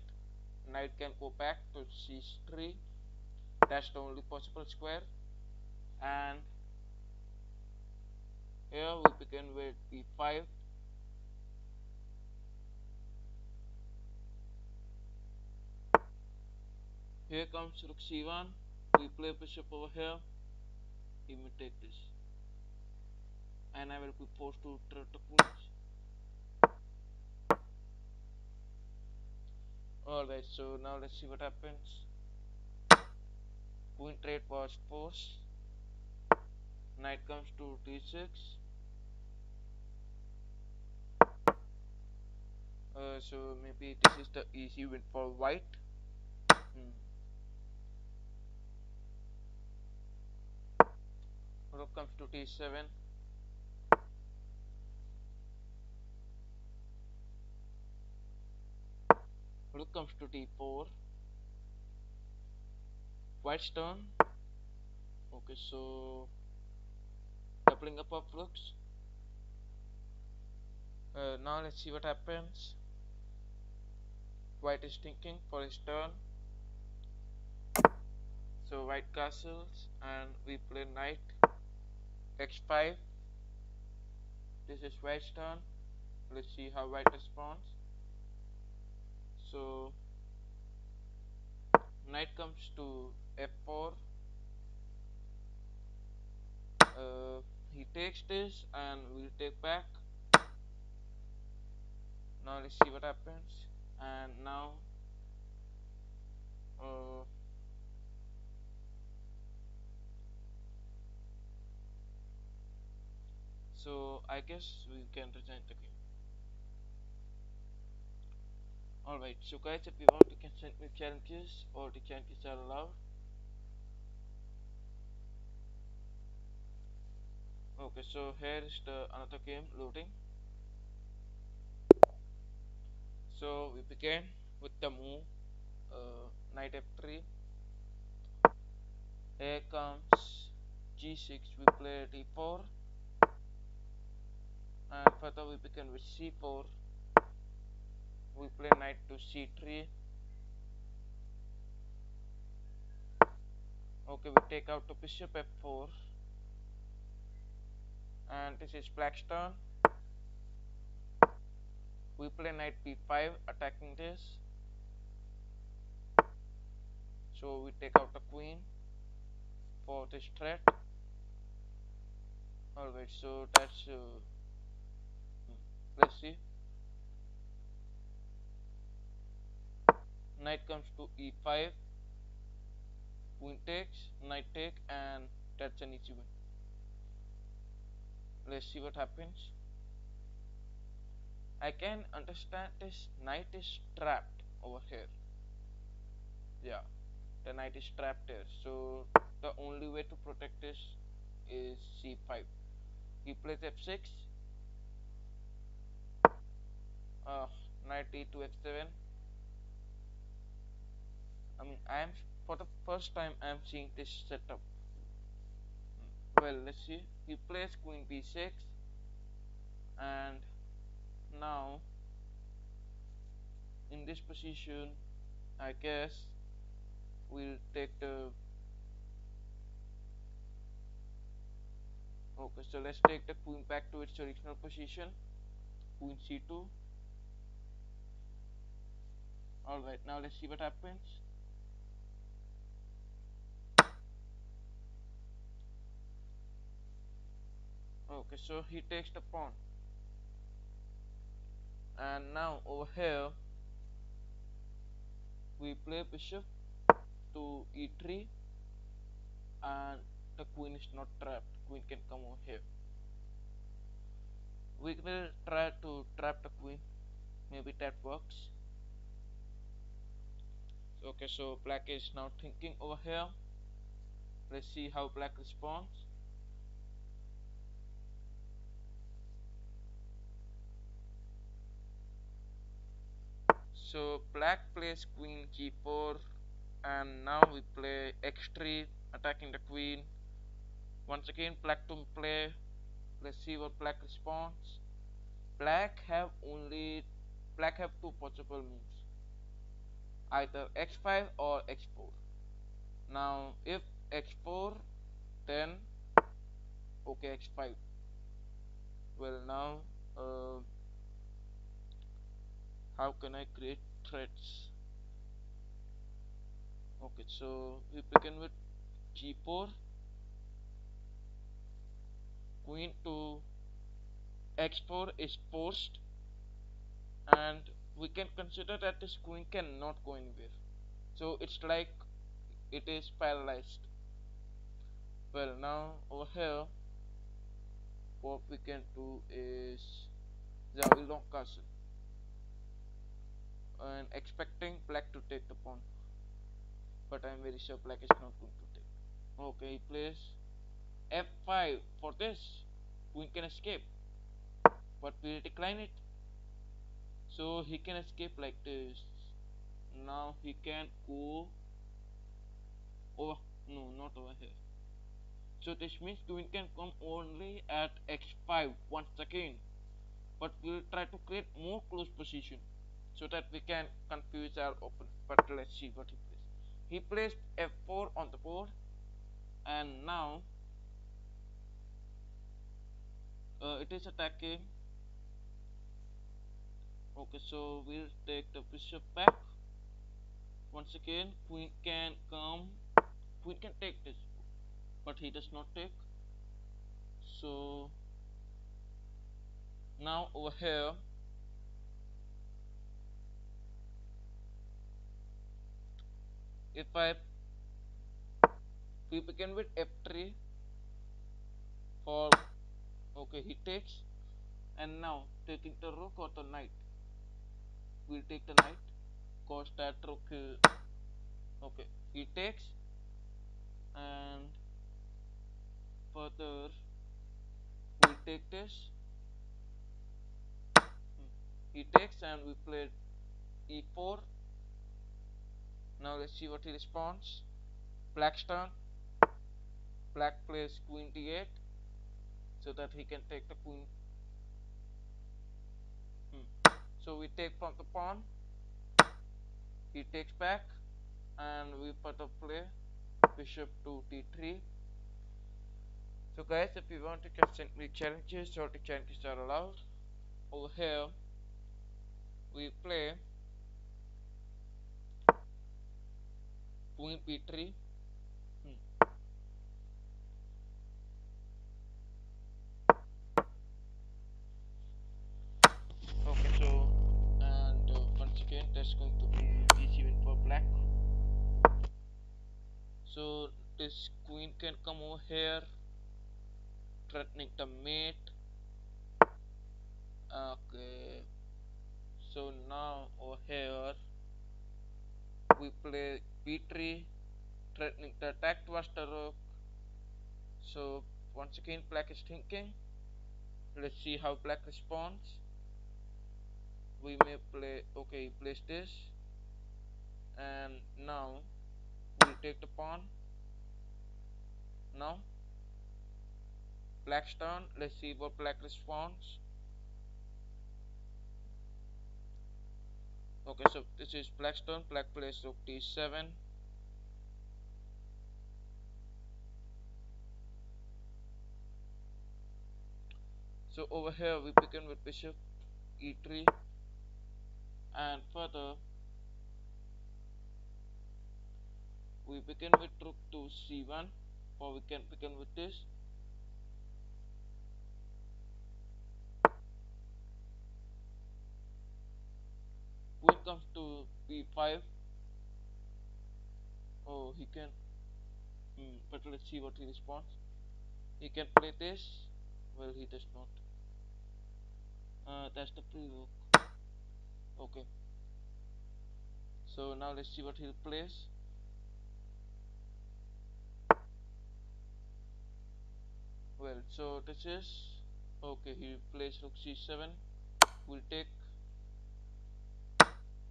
Knight can go back to c3. That's the only possible square. And here we begin with e5. Here comes rook c1. We play bishop over here. He may take this, and I will be forced to trade the queens. Alright, so now let's see what happens. Queen trade was forced. Knight comes to d6. So maybe this is the easy win for white. Hmm. Rook comes to d7. Rook comes to d4. White's turn. Okay, so doubling up of rooks. Now let's see what happens. White is thinking for his turn. So white castles and we play knight x5. This is white's turn. Let's see how white responds. So knight comes to f4. He takes this and we'll take back. Now let's see what happens. And now uh, so I guess we can resign the game. Alright, so guys, if you want, you can send me challenges, or the challenges are allowed. Okay, so here is the another game loading. So we begin with the move knight f3. Here comes g6. We play d4, and further we begin with c4. We play knight to c3. Okay, we take out the bishop f4, and this is black's turn. We play knight b5, attacking this. So we take out the queen for this threat. Alright, so that's let's see. Knight comes to e5, queen takes, knight take, and that's an easy win. Let's see what happens. I can understand this knight is trapped over here. Yeah, the knight is trapped there. So the only way to protect this is c5. He plays f6. Uh, Knight e to f7. I mean, I am for the first time I am seeing this setup. Well, let's see. He plays queen b6, and now in this position, I guess we'll take the. Okay, so let's take the queen back to its original position. Queen c2. Alright, now let's see what happens. Okay, so he takes the pawn. And now over here, we play bishop to e3, and the queen is not trapped. Queen can come over here. We will try to trap the queen. Maybe that works. Okay, so black is now thinking over here. Let's see how black responds. So black plays queen g4, and now we play x3, attacking the queen. Once again, black to play. Let's see what black responds. Black have only black have two possible moves, either x5 or x4. Now, if x4, then okay x5. Well, now how can I create threats? Okay, so we begin with g4, queen to x4 is forced, and we can consider that this queen cannot go anywhere. So it's like it is paralyzed. Well, now over here, what we can do is the long castle and expecting black to take the pawn, but I'm very sure black is not going to take. Okay, he plays f5. For this, queen can escape, but we decline it. So he can escape like this. Now he can go over. No, not over here. So this means queen can come only at x5 once again. But we'll try to create more close position so that we can confuse our opponent. But let's see what he plays. He plays f4 on the board, and now it is attacking. Okay, so we'll take the bishop back. Once again, queen can come. Queen can take this, but he does not take. So now over here, if I we begin with f3 for okay he takes, and now taking the rook or the knight, we'll take the knight because that rook okay he takes, and further we'll take this. He takes and we play e4. Now let's see what he responds. Black's turn. Black plays queen d8 so that he can take the queen. So we take from the pawn. He takes back, and we put a play bishop to d3. So guys, if you want to send me challenges, or the challenges are allowed. Over here we play queen b3. Okay, so and once again that's going to be easy win for black. So this queen can come over here, threatening the mate. Okay, so now over here we play b3, threatening the attack towards the rook. So once again black is thinking. Let's see how black responds. We may play okay, place this, and now we'll take the pawn. Now black's turn. Let's see what black responds. Okay, so this is black's turn. Black plays rook d7. So over here we begin with bishop e3, and further we begin with rook to c1, or we can begin with this. Queen comes to b5. Oh, he can. But let's see what he responds. He can play this. Well, he does not. That's the pre-rook. Okay. So now let's see what he plays. Well, so this is okay. He plays rook c7. We'll take.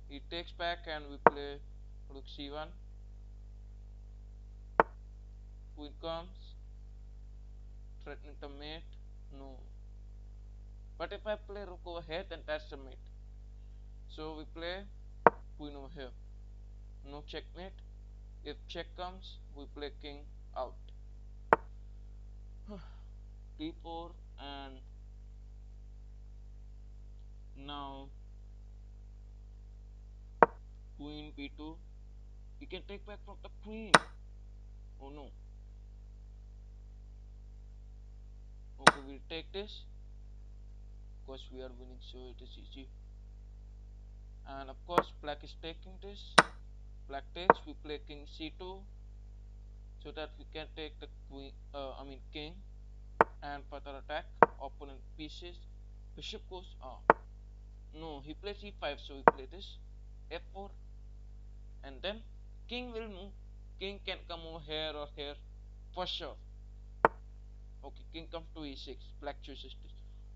He takes back, and we play rook c1. Queen comes, threatening the mate. No. But if I play rook over here, then that's the mate. So we play queen over here. No checkmate. If check comes, we play king out. d4, and now queen b2. We can take back from the queen. Oh no. Okay, we'll take this because we are winning, so it is easy. And of course, black is taking this. Black takes. We play king c2. so that we can take the queen, king, and further attack opponent pieces. Bishop goes no, he plays e5, so we play this f4, and then king will move. King can come over here or here for sure. Okay, king comes to e6. Black chooses this.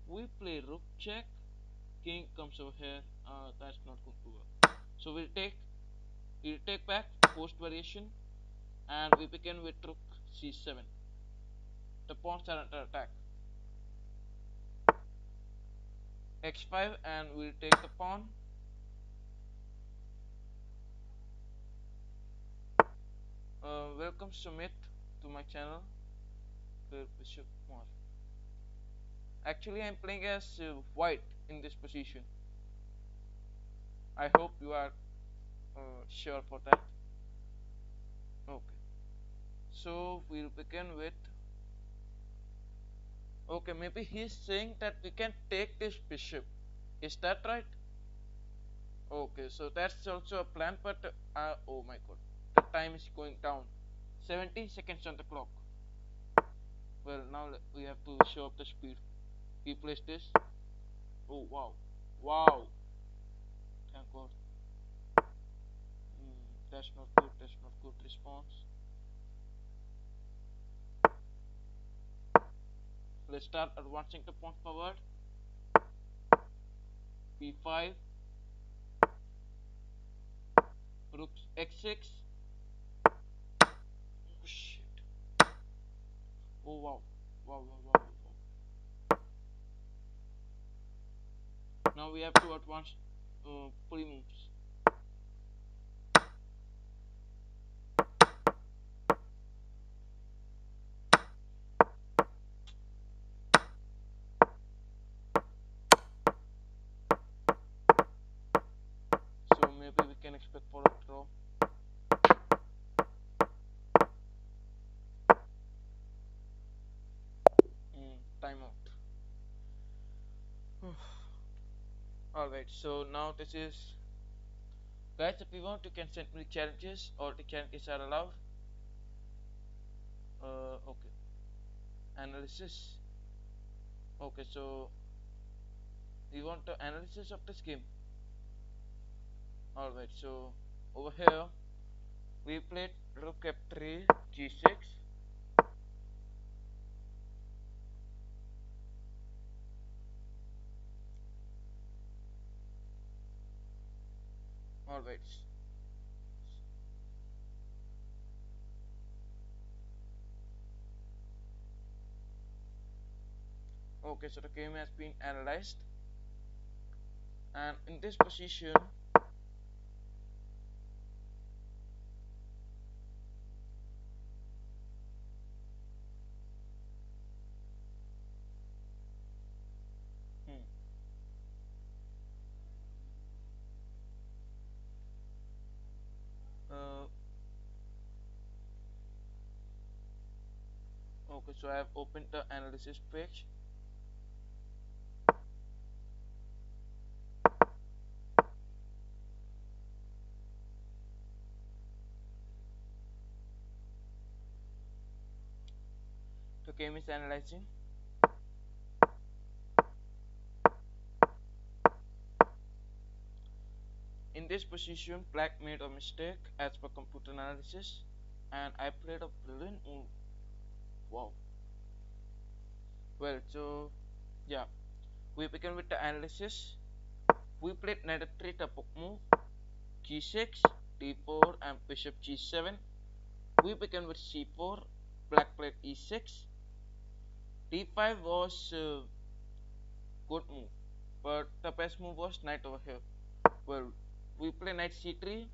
We play rook check. King comes over here. That's not going to work. So we'll take back post variation, and we begin with rook c7. The pawns are under attack. x5, and we'll take the pawn. Welcome Sumit to my channel. Bishop Kumar. Actually, I'm playing as white in this position. I hope you are sure for that. Okay. So we'll begin with. Okay, maybe he's saying that we can take this bishop. Is that right? Okay, so that's also a plan, but oh my god, the time is going down. 70 seconds on the clock. Well, now we have to show up the speed. We place this. Oh wow, wow! Thank God. That's not good. That's not good response. Let's start advancing the pawn forward. b5, rook x6. Oh shit! Oh wow, wow, wow, wow, wow. Now we have to advance pre-moves. So maybe we can expect for a draw. Timeout. Alright, so now this is. Guys, if you want, you can send me challenges. All the challenges are allowed. Okay. Analysis. Okay, so we want the analysis of this game. Alright, so over here we played rook f3, g6. Alright. Okay, so the game has been analyzed, and in this position hmm, uh, okay, so I have opened the analysis page. The game is analyzing. In this position, black made a mistake as per computer analysis, and I played a brilliant move. Wow. Well, so yeah, we begin with the analysis. We played knight f3 tapuk move, g6, d4, and bishop g7. We begin with c4. Black played e6. d5 was good move, but the best move was knight over here. Well, we play knight c3,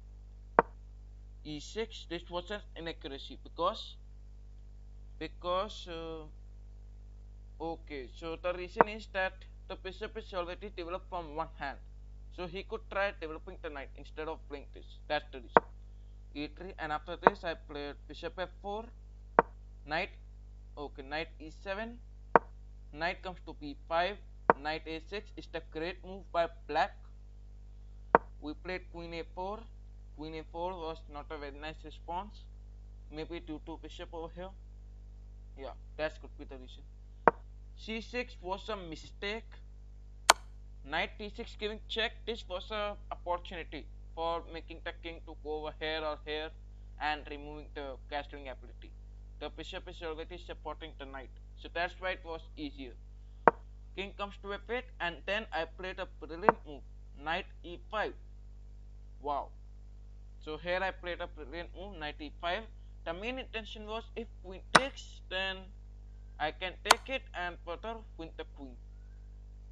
e6. This was an inaccuracy because okay. So the reason is that the bishop is already developed from one hand, so he could try developing the knight instead of playing this. That's the reason. e3, and after this I played bishop f4, knight. Okay, knight e7. Knight comes to b5. Knight a6 is the great move by black. We played queen a4. Queen a4 was not a very nice response. maybe to bishop over here. Yeah, that could be the reason. C6 was a mistake. Knight d6 giving check. This was a opportunity for making the king to go over here or here and removing the castling ability. The bishop is already supporting the knight, so that's why it was easier. King comes to f8, and then I played a brilliant move, knight e5. Wow. So here I played a brilliant move, knight e5. The main intention was if queen takes, then I can take it and further win the queen.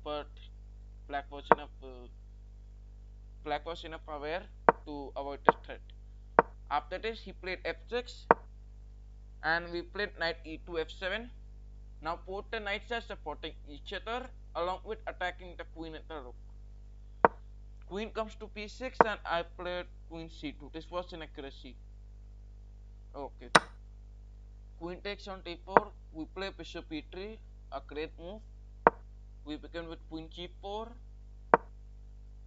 But black was enough aware to avoid the threat. After this, he played f6, and we played knight e2 f7. Now both the knights are supporting each other along with attacking the queen and the rook. Queen comes to p6, and I played queen c2. This was an accuracy. Okay. Queen takes on d4. We play bishop e3, a great move. We begin with queen g4,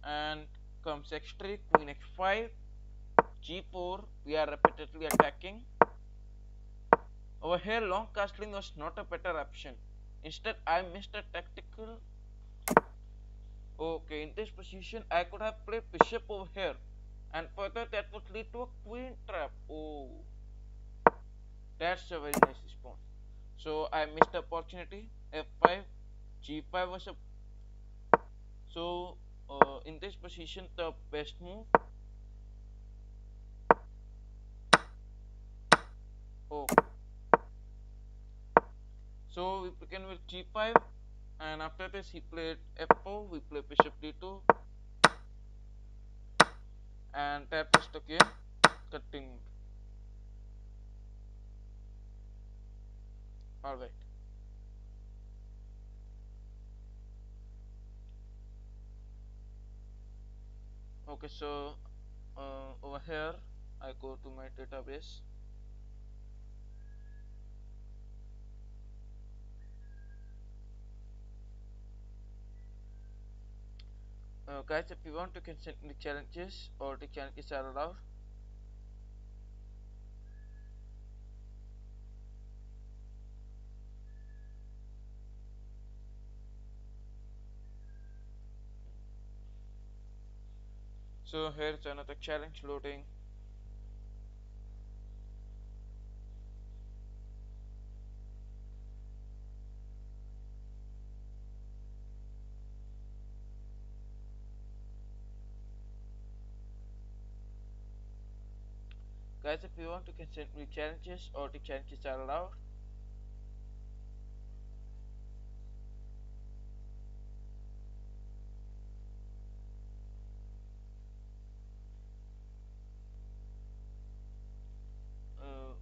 and comes x3, queen x5, g4. We are repeatedly attacking. Over here, long castling was not a better option. Instead, I missed a tactical. Okay, in this position, I could have played bishop over here, and further that would lead to a queen trap. Oh, that's a very nice response. So I missed the opportunity. f5, g5 was a. So in this position, the best move. Oh, so we begin with g5, and after this he played f4. We play bishop d2, and that was the game. Continued. All right. Okay, so over here I go to my database. Guys, if you want, you can send me challenges, or the challenges are allowed. So here's another challenge loading. Guys, if you want, you can send me challenges, or the challenges are allowed.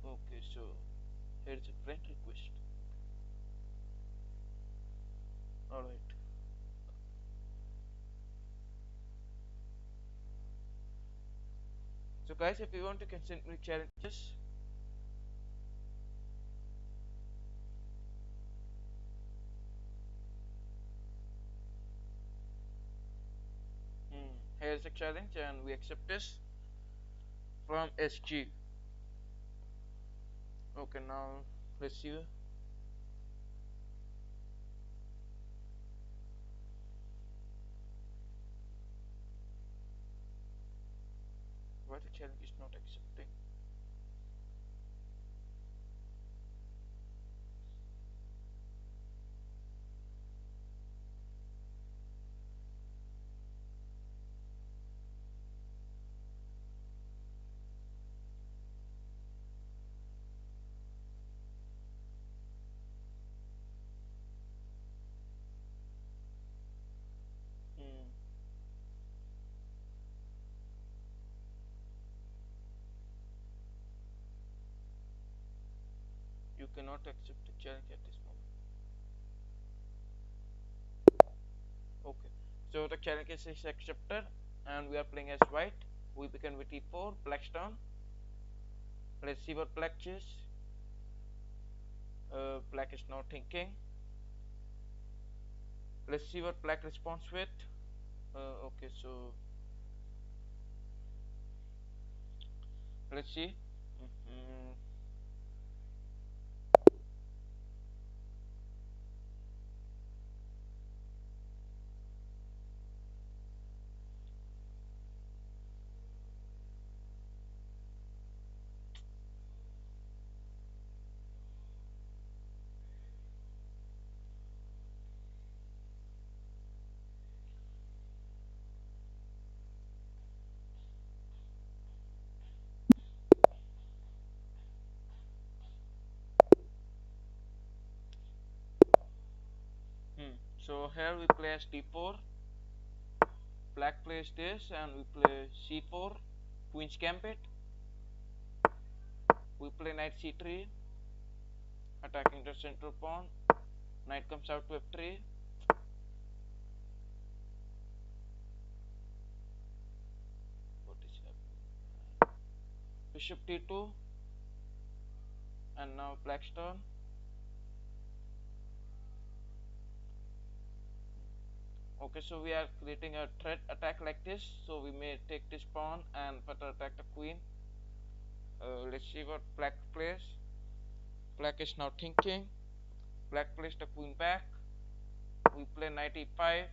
Okay, so here's a friend request. Alright. So guys, if you want, you can send me challenges. Here's a challenge, and we accept this from SG. Okay, now receive. Why the challenge is not accepting? Hmm, you cannot accept the challenge at this moment. Okay, so the challenge is accepted, and we are playing as white. We begin with e4, black stone. Let's see what black choose. Black is now thinking. Let's see what black responds with. Okay, so let's see. Mhm. So here we play as d4, black plays this, and we play c4, queen's gambit. We play knight c3, attacking the central pawn. Knight comes out to f3. What is happening? Bishop d2, and now black's turn. Okay, so we are creating a threat attack like this. So we may take this pawn and further attack the queen. Let's see what black plays. Black is now thinking. Black plays the queen back. We play knight e5.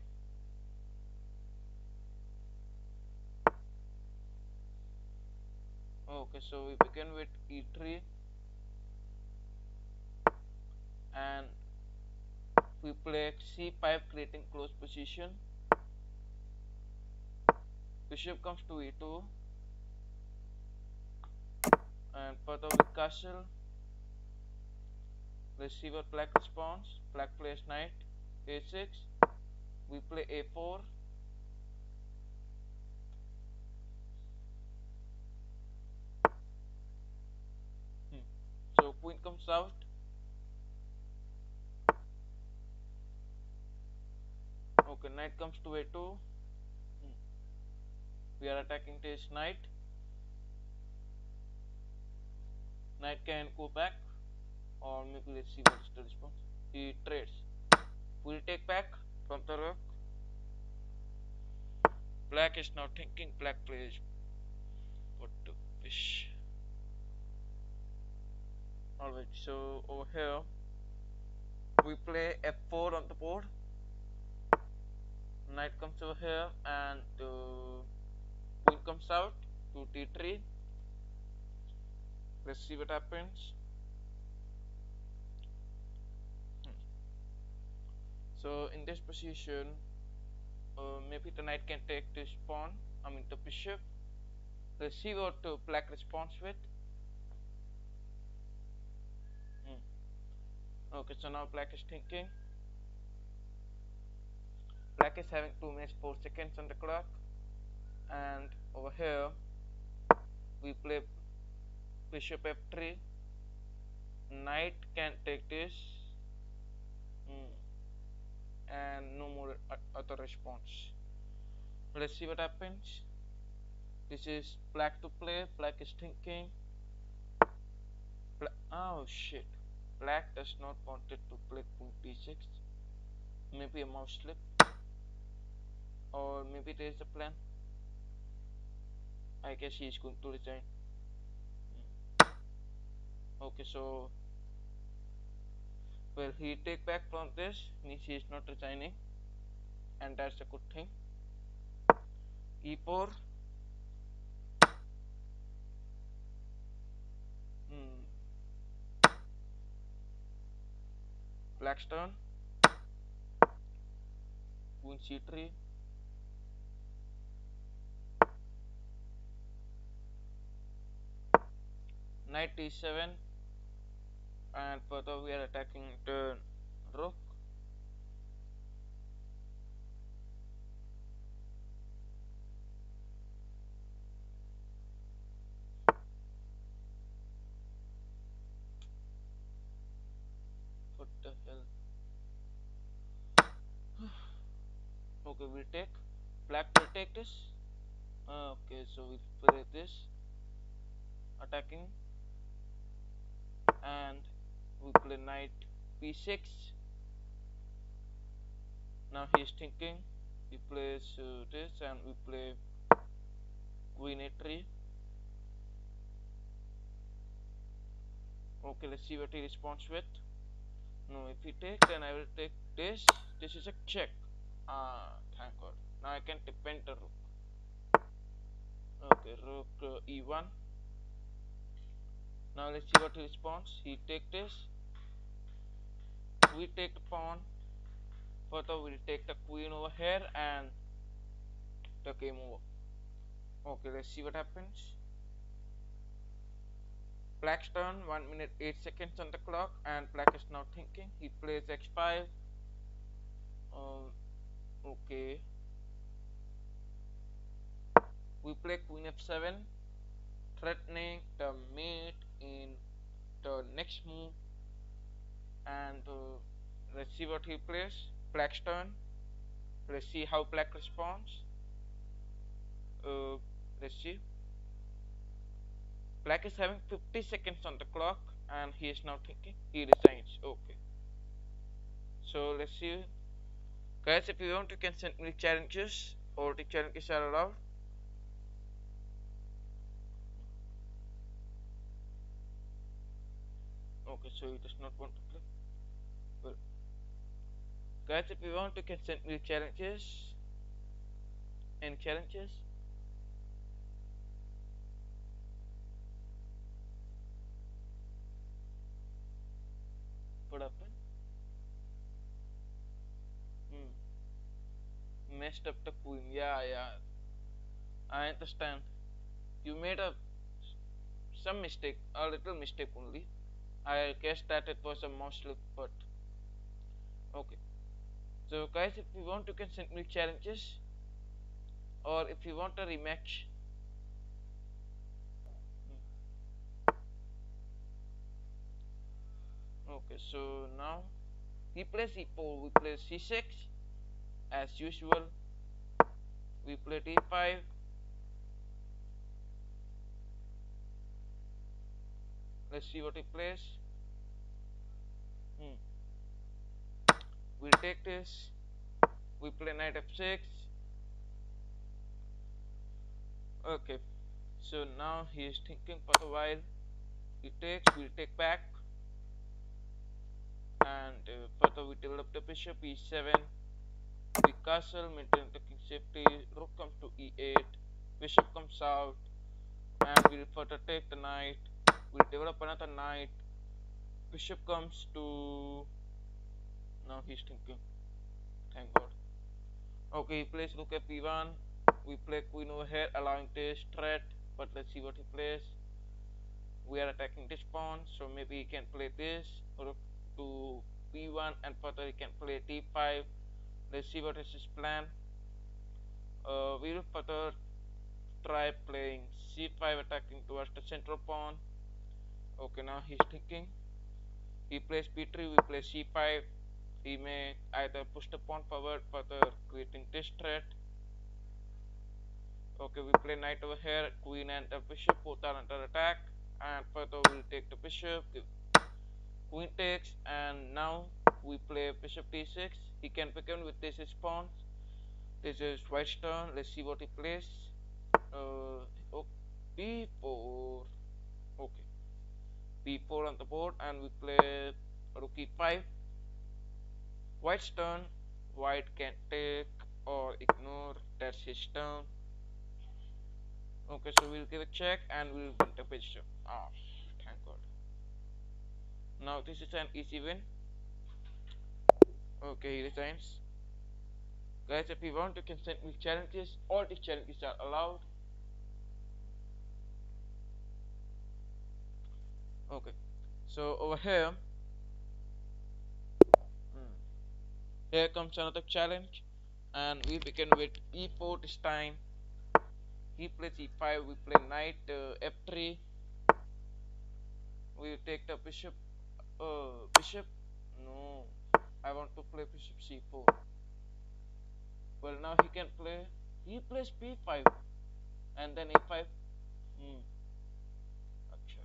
Okay, so we begin with e3, and we play c5, creating close position. Bishop comes to e2, and further with castle. Let's see what black responds. Black plays knight a6. We play a4. So queen comes out. Okay, knight comes to a2. We are attacking this knight. Knight can go back, or maybe let's see what is the response. He trades. We'll take back from the rook. Black is now thinking. Black plays what to fish. Alright, so over here we play f4 on the board. Knight comes over here, and queen comes out to d3. Let's see what happens. So in this position, maybe the knight can take this pawn, I mean the bishop. Let's see what black responds with. Okay, so now black is thinking. Black is having 2 minutes 4 seconds on the clock, and over here we play bishop f3. Knight can take this, and no more other response. Let's see what happens. This is black to play. Black is thinking. Oh shit. Black does not wanted to play queen d6. Maybe a mouse slip, or maybe there is a plan. I guess he is going to resign. Okay, so well, he take back from this, means he is not resigning, and that's a good thing. e4. Black's turn. Queen c3. Knight e7, and further we are attacking the rook. What the hell? Okay, we'll take. Black will take this. Okay, so we play this, attacking, and we play knight b6. Now he is thinking. He plays this, and we play queen a3. Okay, let's see what he responds with. No, if he take, then I will take this. This is a check. Thank God. Now I can defend the rook. Okay, rook e1. Now let's see what he responds. He take this. We take the pawn. Further, we'll take the queen over here, and the game over. Okay, let's see what happens. Black's turn, 1 minute 8 seconds on the clock, and black is now thinking. He plays x5. Okay, we play queen f7, threatening the mate in the next move, and let's see what he plays. Black's turn. Let's see how black responds. Uh, let's see. Black is having 50 seconds on the clock, and he is now thinking. He resigns. Okay. So let's see, guys. If you want, you can send me challenges, or the challenges are allowed. Okay, so he does not want to play. Well, guys, if you want, you can send me challenges. Any challenges? What happened? Messed up the queen. Yeah, yeah. I understand. You made a some mistake, a little mistake only. I guess that it was a mouse slip, but okay. So, guys, if you want, you can send me challenges, or if you want a rematch. Okay, so now he plays e4, we play c6 as usual. We play d5. Let's see what he plays. Hmm. We'll take this. We play knight f6. Okay, so now he is thinking for a while. He takes, we'll take back, and further we develop the bishop e7. We castle, maintain the king safety. Rook comes to e8. Bishop comes out, and we'll further take the knight. We'll develop another knight. Bishop comes to. Now he's thinking. Thank God. Okay, he plays rook f1. We play queen over here, allowing this threat. But let's see what he plays. We are attacking this pawn, so maybe he can play this rook to b1, and further he can play d5. Let's see what is his plan. We will further try playing c5, attacking towards the central pawn. Okay, now he's thinking. He plays b3, we play c5. He may either push the pawn forward, further creating this threat. Okay, we play knight over here, queen and the bishop both are under attack, and further we'll take the bishop, queen takes, and now we play bishop d6. He can begin with this pawn. This is white's turn. Let's see what he plays. Oh, b4. Okay, b4 on the board, and we play rook e5. White's turn. White can take or ignore. That's his turn. Okay, so we'll give a check and we'll win the bishop. Ah, thank God. Now this is an easy win. Okay, he resigns. Guys, if you want, you can send me challenges. All the challenges are allowed. Okay, so over here, hmm, here comes another challenge, and we begin with e4 this time. He plays e5. We play knight f3. We take the bishop. Bishop. No, I want to play bishop c4. Well, now he can play. He plays b5 and then a5. Hmm. अच्छा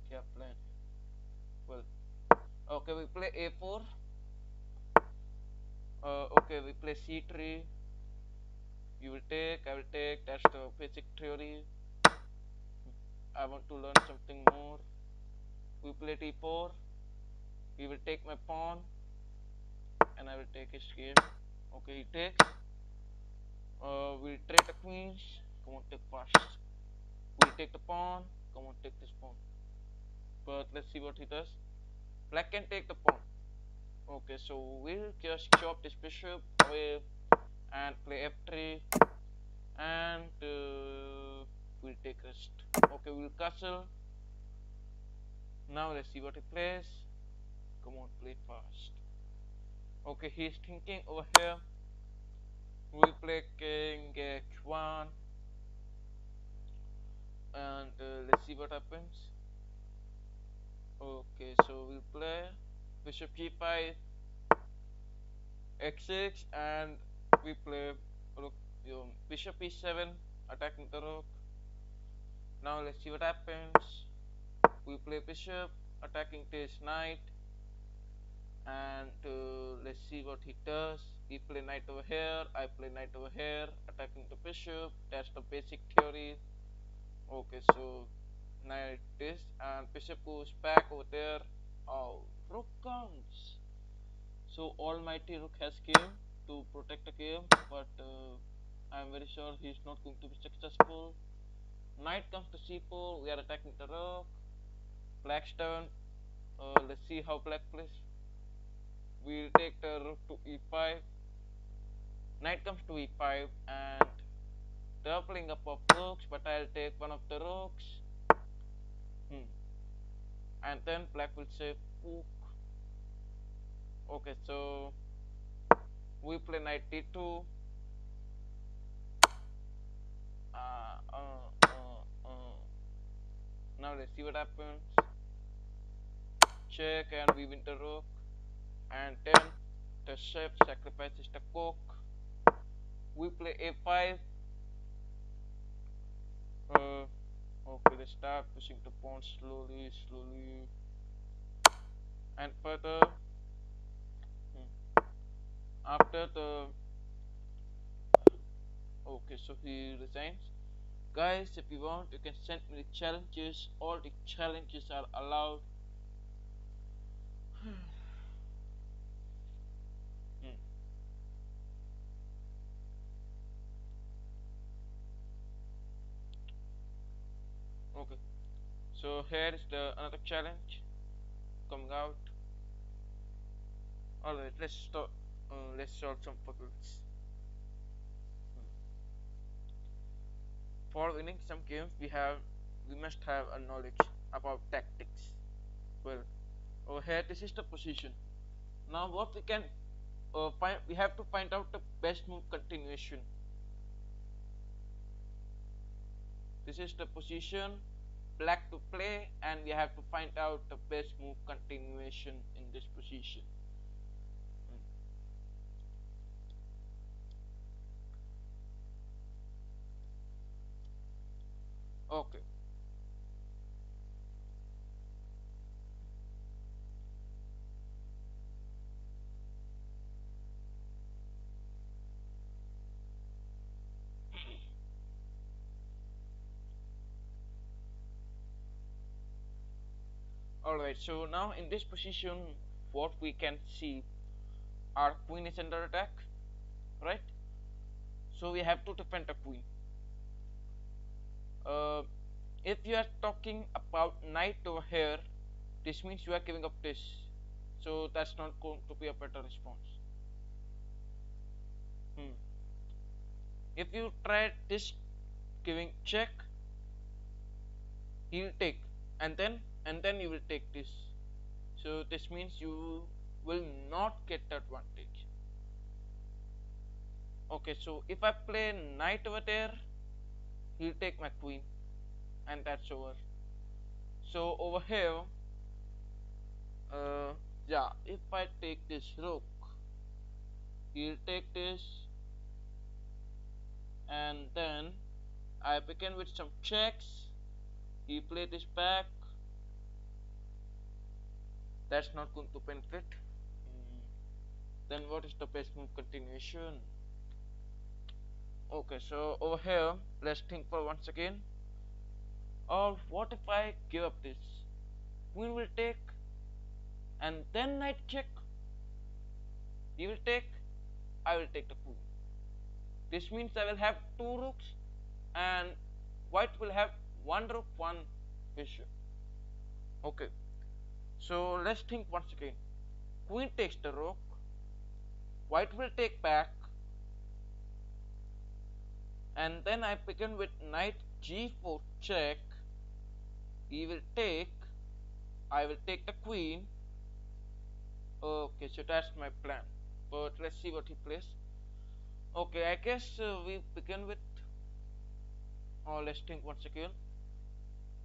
क्या plan है? Well, okay, we play a4. Okay, we play c3. You will take, I will take. That's the basic theory. I want to learn something more. We play d4. He will take my pawn, and I will take his game. Okay, he takes. We'll trade the queens. Come on, take fast. We'll take the pawn. Come on, take this pawn. But let's see what he does. Black can take the pawn. Okay, so we'll just chop this bishop away and play f3, and we'll take rest. Okay, we'll castle. Now let's see what he plays. Come on, play fast. Okay, he's thinking over here. We play king h1, and let's see what happens. Okay, so we play bishop g5, x6, and we play rook, bishop e7, attacking the rook. Now let's see what happens. We play bishop, attacking this knight, and let's see what he does. He play knight over here, I play knight over here, attacking the bishop. That's the basic theory. Okay, so knight this, and bishop goes back over there. Oh, rook comes. So almighty rook has came to protect the game, but I'm very sure he's not going to be successful. Knight comes to c4. We are attacking the rook. Black's turn. Let's see how black plays. We'll take the rook to e5. Knight comes to e5 and doubling up of rooks, but I'll take one of the rooks. And then black will say pook. Okay, so we play knight d2. Uh, uh, uh, uh. Now let's see what happens. Check and we win the rook. And then the chef sacrifices the cook. We play a5. Okay, let's start pushing the pawn slowly, slowly, and further. After the okay, so he resigns. Guys, if you want, you can send me the challenges. All the challenges are allowed. Okay, so here is the another challenge coming out. Alright, let's start. Let's solve some puzzles. For winning some games, we must have a knowledge about tactics. Well, over here this is the position. Now what we can find, we have to find out the best move continuation. This is the position black to play, and we have to find out the best move continuation in this position. Okay. Alright, so now in this position, what we can see, our queen is under attack, right? So we have to defend the queen. Uh, if you are talking about knight over here, this means you are giving up this. So that's not going to be a better response. If you try this giving check, he'll take, and then you will take this. So this means you will not get the advantage. Okay, so if I play knight over there, he'll take my queen, and that's over. So over here, yeah, if I take this rook, he'll take this, and then I begin with some checks. He play this back. That's not going to benefit. Then what is the best move continuation? Okay, so over here, let's think for once again. Or what if I give up this? Queen will take, and then knight check. He will take, I will take the queen. This means I will have two rooks, and white will have one rook, one bishop. Okay, so let's think once again. Queen takes the rook, white will take back, and then I begin with knight g4 check. He will take, I will take the queen. Okay, so that's my plan. but let's see what he plays. Okay, I guess we begin with. Let's think once again.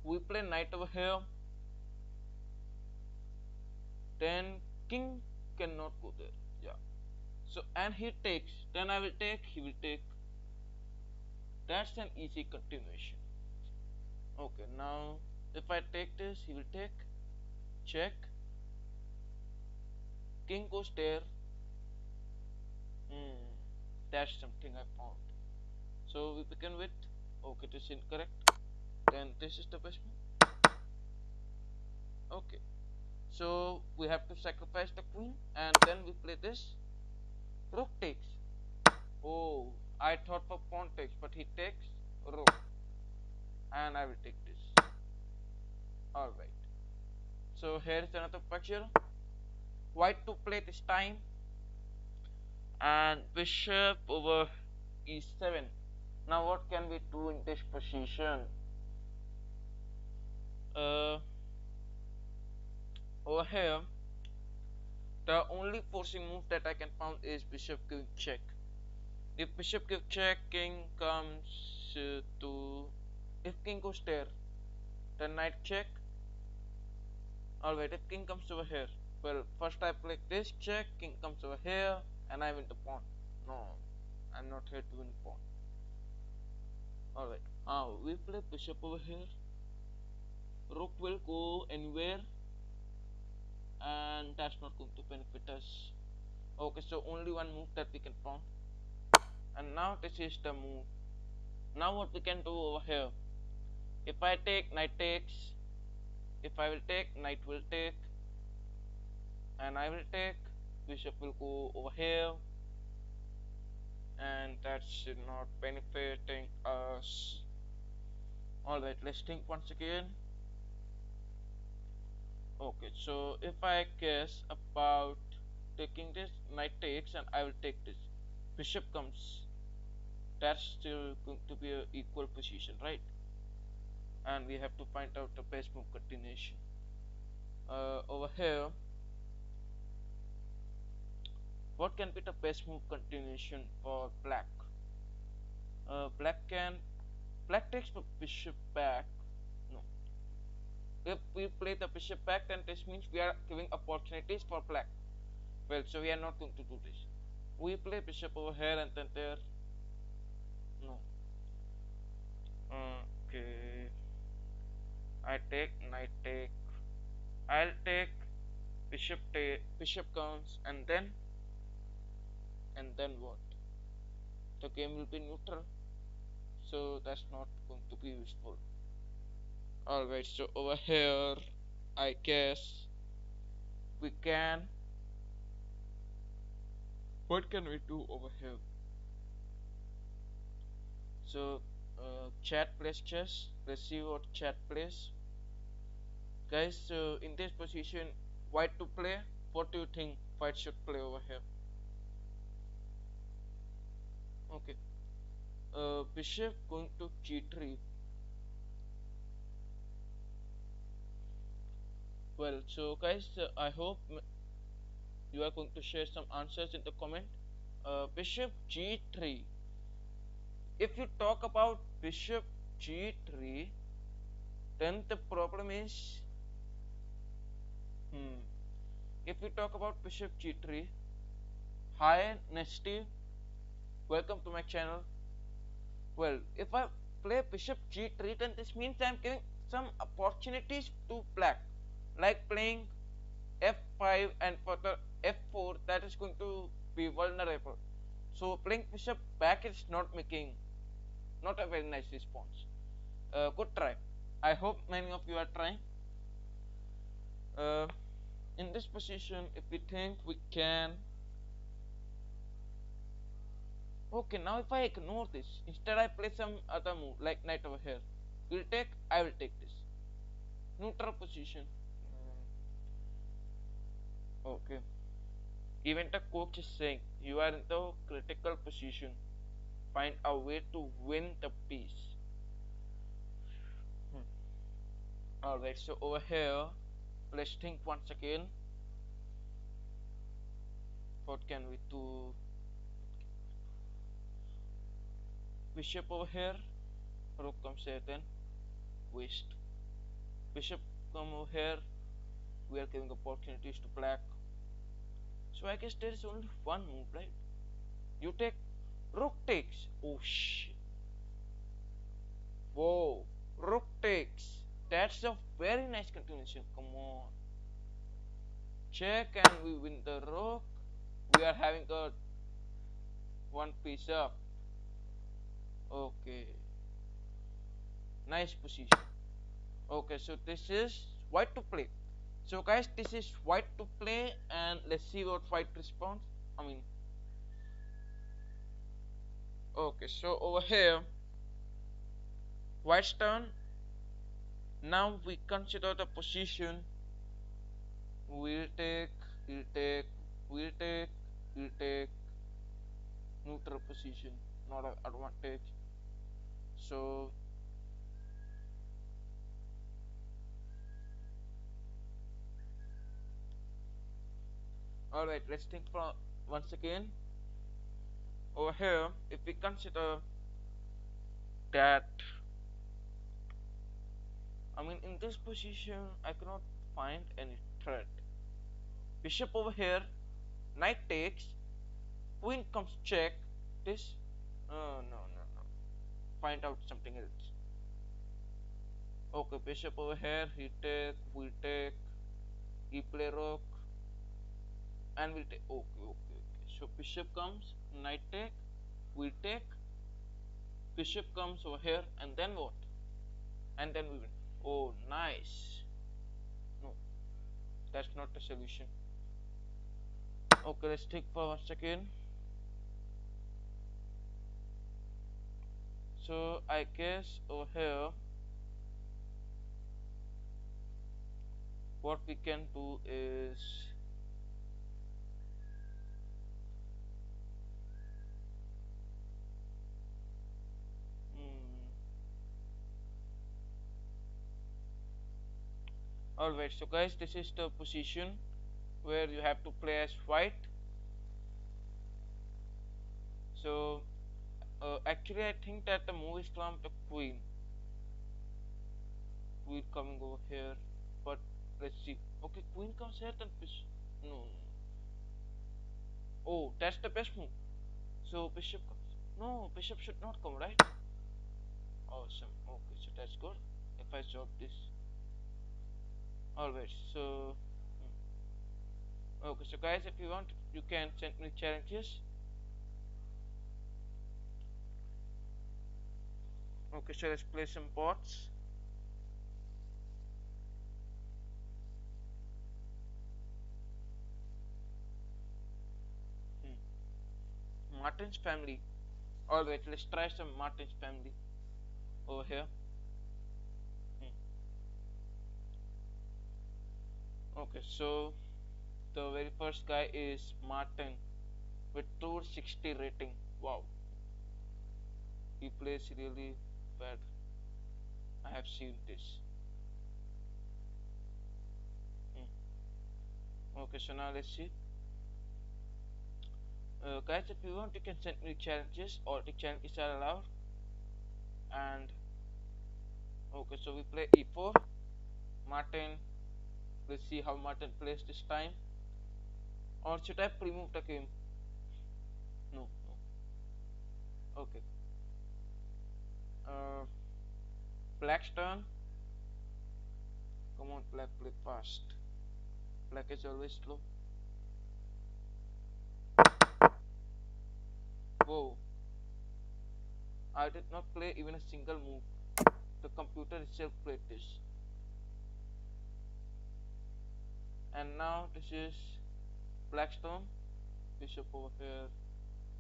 We play knight over here, then king cannot go there. Yeah. So and he takes. Then I will take. He will take. That's an easy continuation. Okay, now if I take this, he will take. Check. King goes there. Hmm. That's something I found. So we begin with. Okay, this is incorrect. Then this is the best move. Okay. So we have to sacrifice the queen, and then we play this. Rook takes. Oh, I thought for pawn takes, but he takes rook, and I will take this. All right. So here is another picture. White to play this time, and bishop over e7. Now what can we do in this position? Uh, Over here, the only forcing move that I can find is bishop giving check. If bishop gives check, king comes to. If king goes there, then knight check. Alright, if king comes over here, well, first I play this check, king comes over here, and I win the pawn. No, I'm not here to win pawn. Alright, we play bishop over here. Rook will go anywhere, and that's not going to benefit us. Okay, so only one move that we can pawn. And now this is the move. Now what we can do over here? If I take, knight takes. If I will take, knight will take. And I will take, bishop will go over here. And that's not benefiting us. Alright, let's think once again. Okay, so if I guess about taking this, knight takes, and I will take this. Bishop comes. That's still going to be an equal position, right? And we have to find out the best move continuation. Over here, what can be the best move continuation for black? Black takes the bishop back. No, if we play the bishop back, then this means we are giving opportunities for black. Well, so we are not going to do this. We play bishop over here and then there. No. Okay. I take, knight take. I'll take, bishop comes, and then what? The game will be neutral, so that's not going to be useful. Alright, so over here, I guess we can. What can we do over here? So, chat plays chess. Let's see what chat plays. Guys, so in this position, white to play. What do you think white should play over here? Okay. Bishop going to g3. Well, so guys, I hope you are going to share some answers in the comment. Bishop g3. If you talk about bishop g3, then the problem is, if we talk about bishop g3, hi Nesty, welcome to my channel. Well, if I play bishop g3, then this means I am giving some opportunities to black, like playing f5 and further f4, that is going to be vulnerable. So playing bishop back is not a very nice response. Good try. I hope many of you are trying. Uh, in this position, if we think we can. Okay, now if I ignore this, instead I play some other move like knight over here. Will take, I will take this. Neutral position. Okay. Even the coach is saying you are in the critical position. Find a way to win the piece. Alright, so over here, let's think once again. what can we do? Bishop over here, rook comes here, then waste. Bishop come over here, we are giving opportunities to black. So I guess there is only one move, right? You take, rook takes. Oh shit. Whoa, rook takes. That's a very nice continuation. Come on. Check and we win the rook. We are having a one piece up. Okay. Nice position. Okay, so this is white to play. So guys, this is white to play, and let's see what white responds. I mean, okay, so over here, white's turn. Now we consider the position. We'll take, we'll take, we'll take, we'll take neutral position, not an advantage. So all right, let's think for once again. Over here, if we consider that, I mean, in this position, I cannot find any threat. Bishop over here, knight takes, queen comes check. This, oh no, no, no. Find out something else. Okay, bishop over here, he take, we take, he play rook, and we'll take. Okay, okay, okay. So bishop comes, knight take, we take, bishop comes over here, and then what? And then we win. Oh, nice. No, that's not the solution. Okay, let's think for 1 second. So I guess over here, what we can do is, hmm, alright, so guys, this is the position where you have to play as white. So actually I think that the move is from the queen. Queen coming over here, but let's see. Okay, queen comes here, then bishop. No, no, no. Oh, that's the best move. So bishop comes. No, bishop should not come, right? Awesome. Okay, so that's good. If I solve this. Alright, so okay, so guys, if you want, you can send me challenges. Okay, so let's play some bots. Martin's family. Alright, let's try some Martin's family over here. Okay, so the very first guy is Martin with 260 rating. Wow, he plays really bad. I have seen this. Okay, so now let's see. Guys, if you want, you can send me challenges. All the challenges are allowed. And okay, so we play e4. Martin. Let's see how Martin plays this time. Or should I pre-move the game? No, no. Okay. Uh, Black's turn. Come on, Black, play fast. Black is always slow. Whoa. I did not play even a single move. The computer itself played this. And now this is Black's turn. Bishop over here.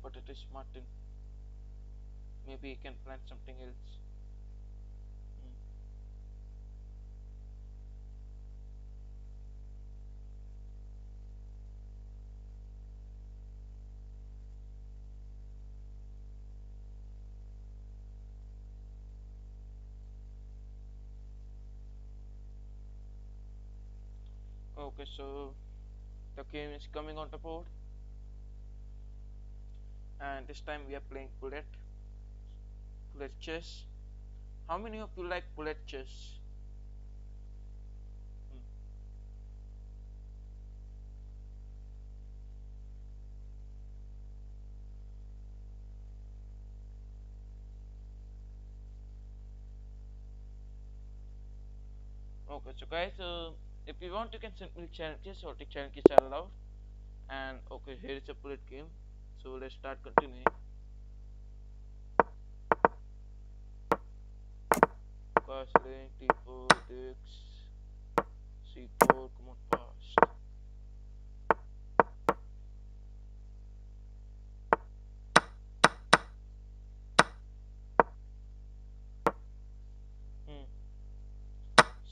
But it is Martin. Maybe he can plan something else. Okay, so the game is coming on the board. and this time we are playing bullet chess. How many of you like bullet chess? Hmm. Okay, so guys, if you want, you can simply challenges or the challenges are allowed. And okay, here is a bullet game. So let's start continuing. Castling, T4, Dix, C4, come on, fast. Hmm.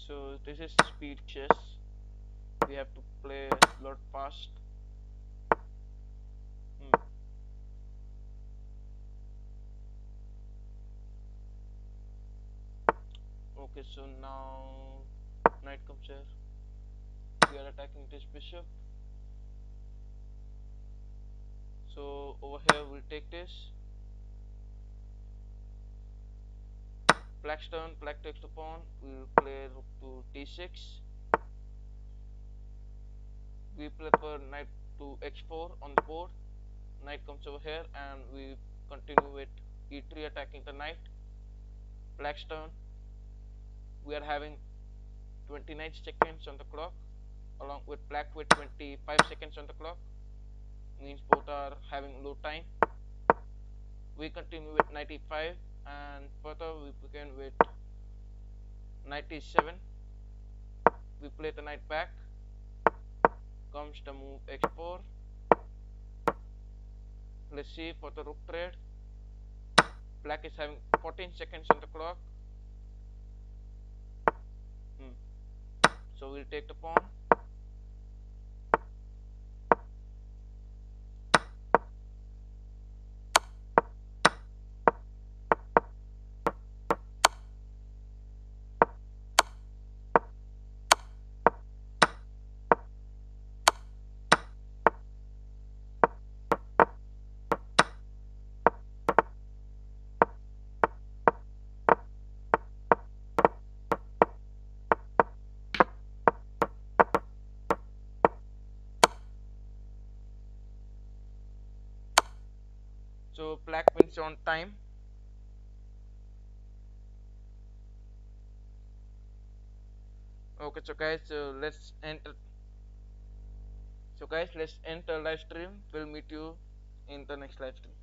So this is speed chess. We have to play a lot fast. Hmm. Okay, so now knight comes here. We are attacking this bishop. So over here we'll take this. Black's turn, black takes the pawn. We'll play rook to d6. We play for knight to h4 on the board. Knight comes over here and we continue with e3 attacking the knight. Black's turn. We are having 29 seconds on the clock along with black with 25 seconds on the clock. Means both are having low time. We continue with 95 and further we begin with 97. We play the knight back. Comes the move h4. Let's see for the rook trade. Black is having 14 seconds on the clock. Hmm. So we'll take the pawn. So black wins on time. Okay, so guys, let's enter. So guys, let's end the live stream. We'll meet you in the next live stream.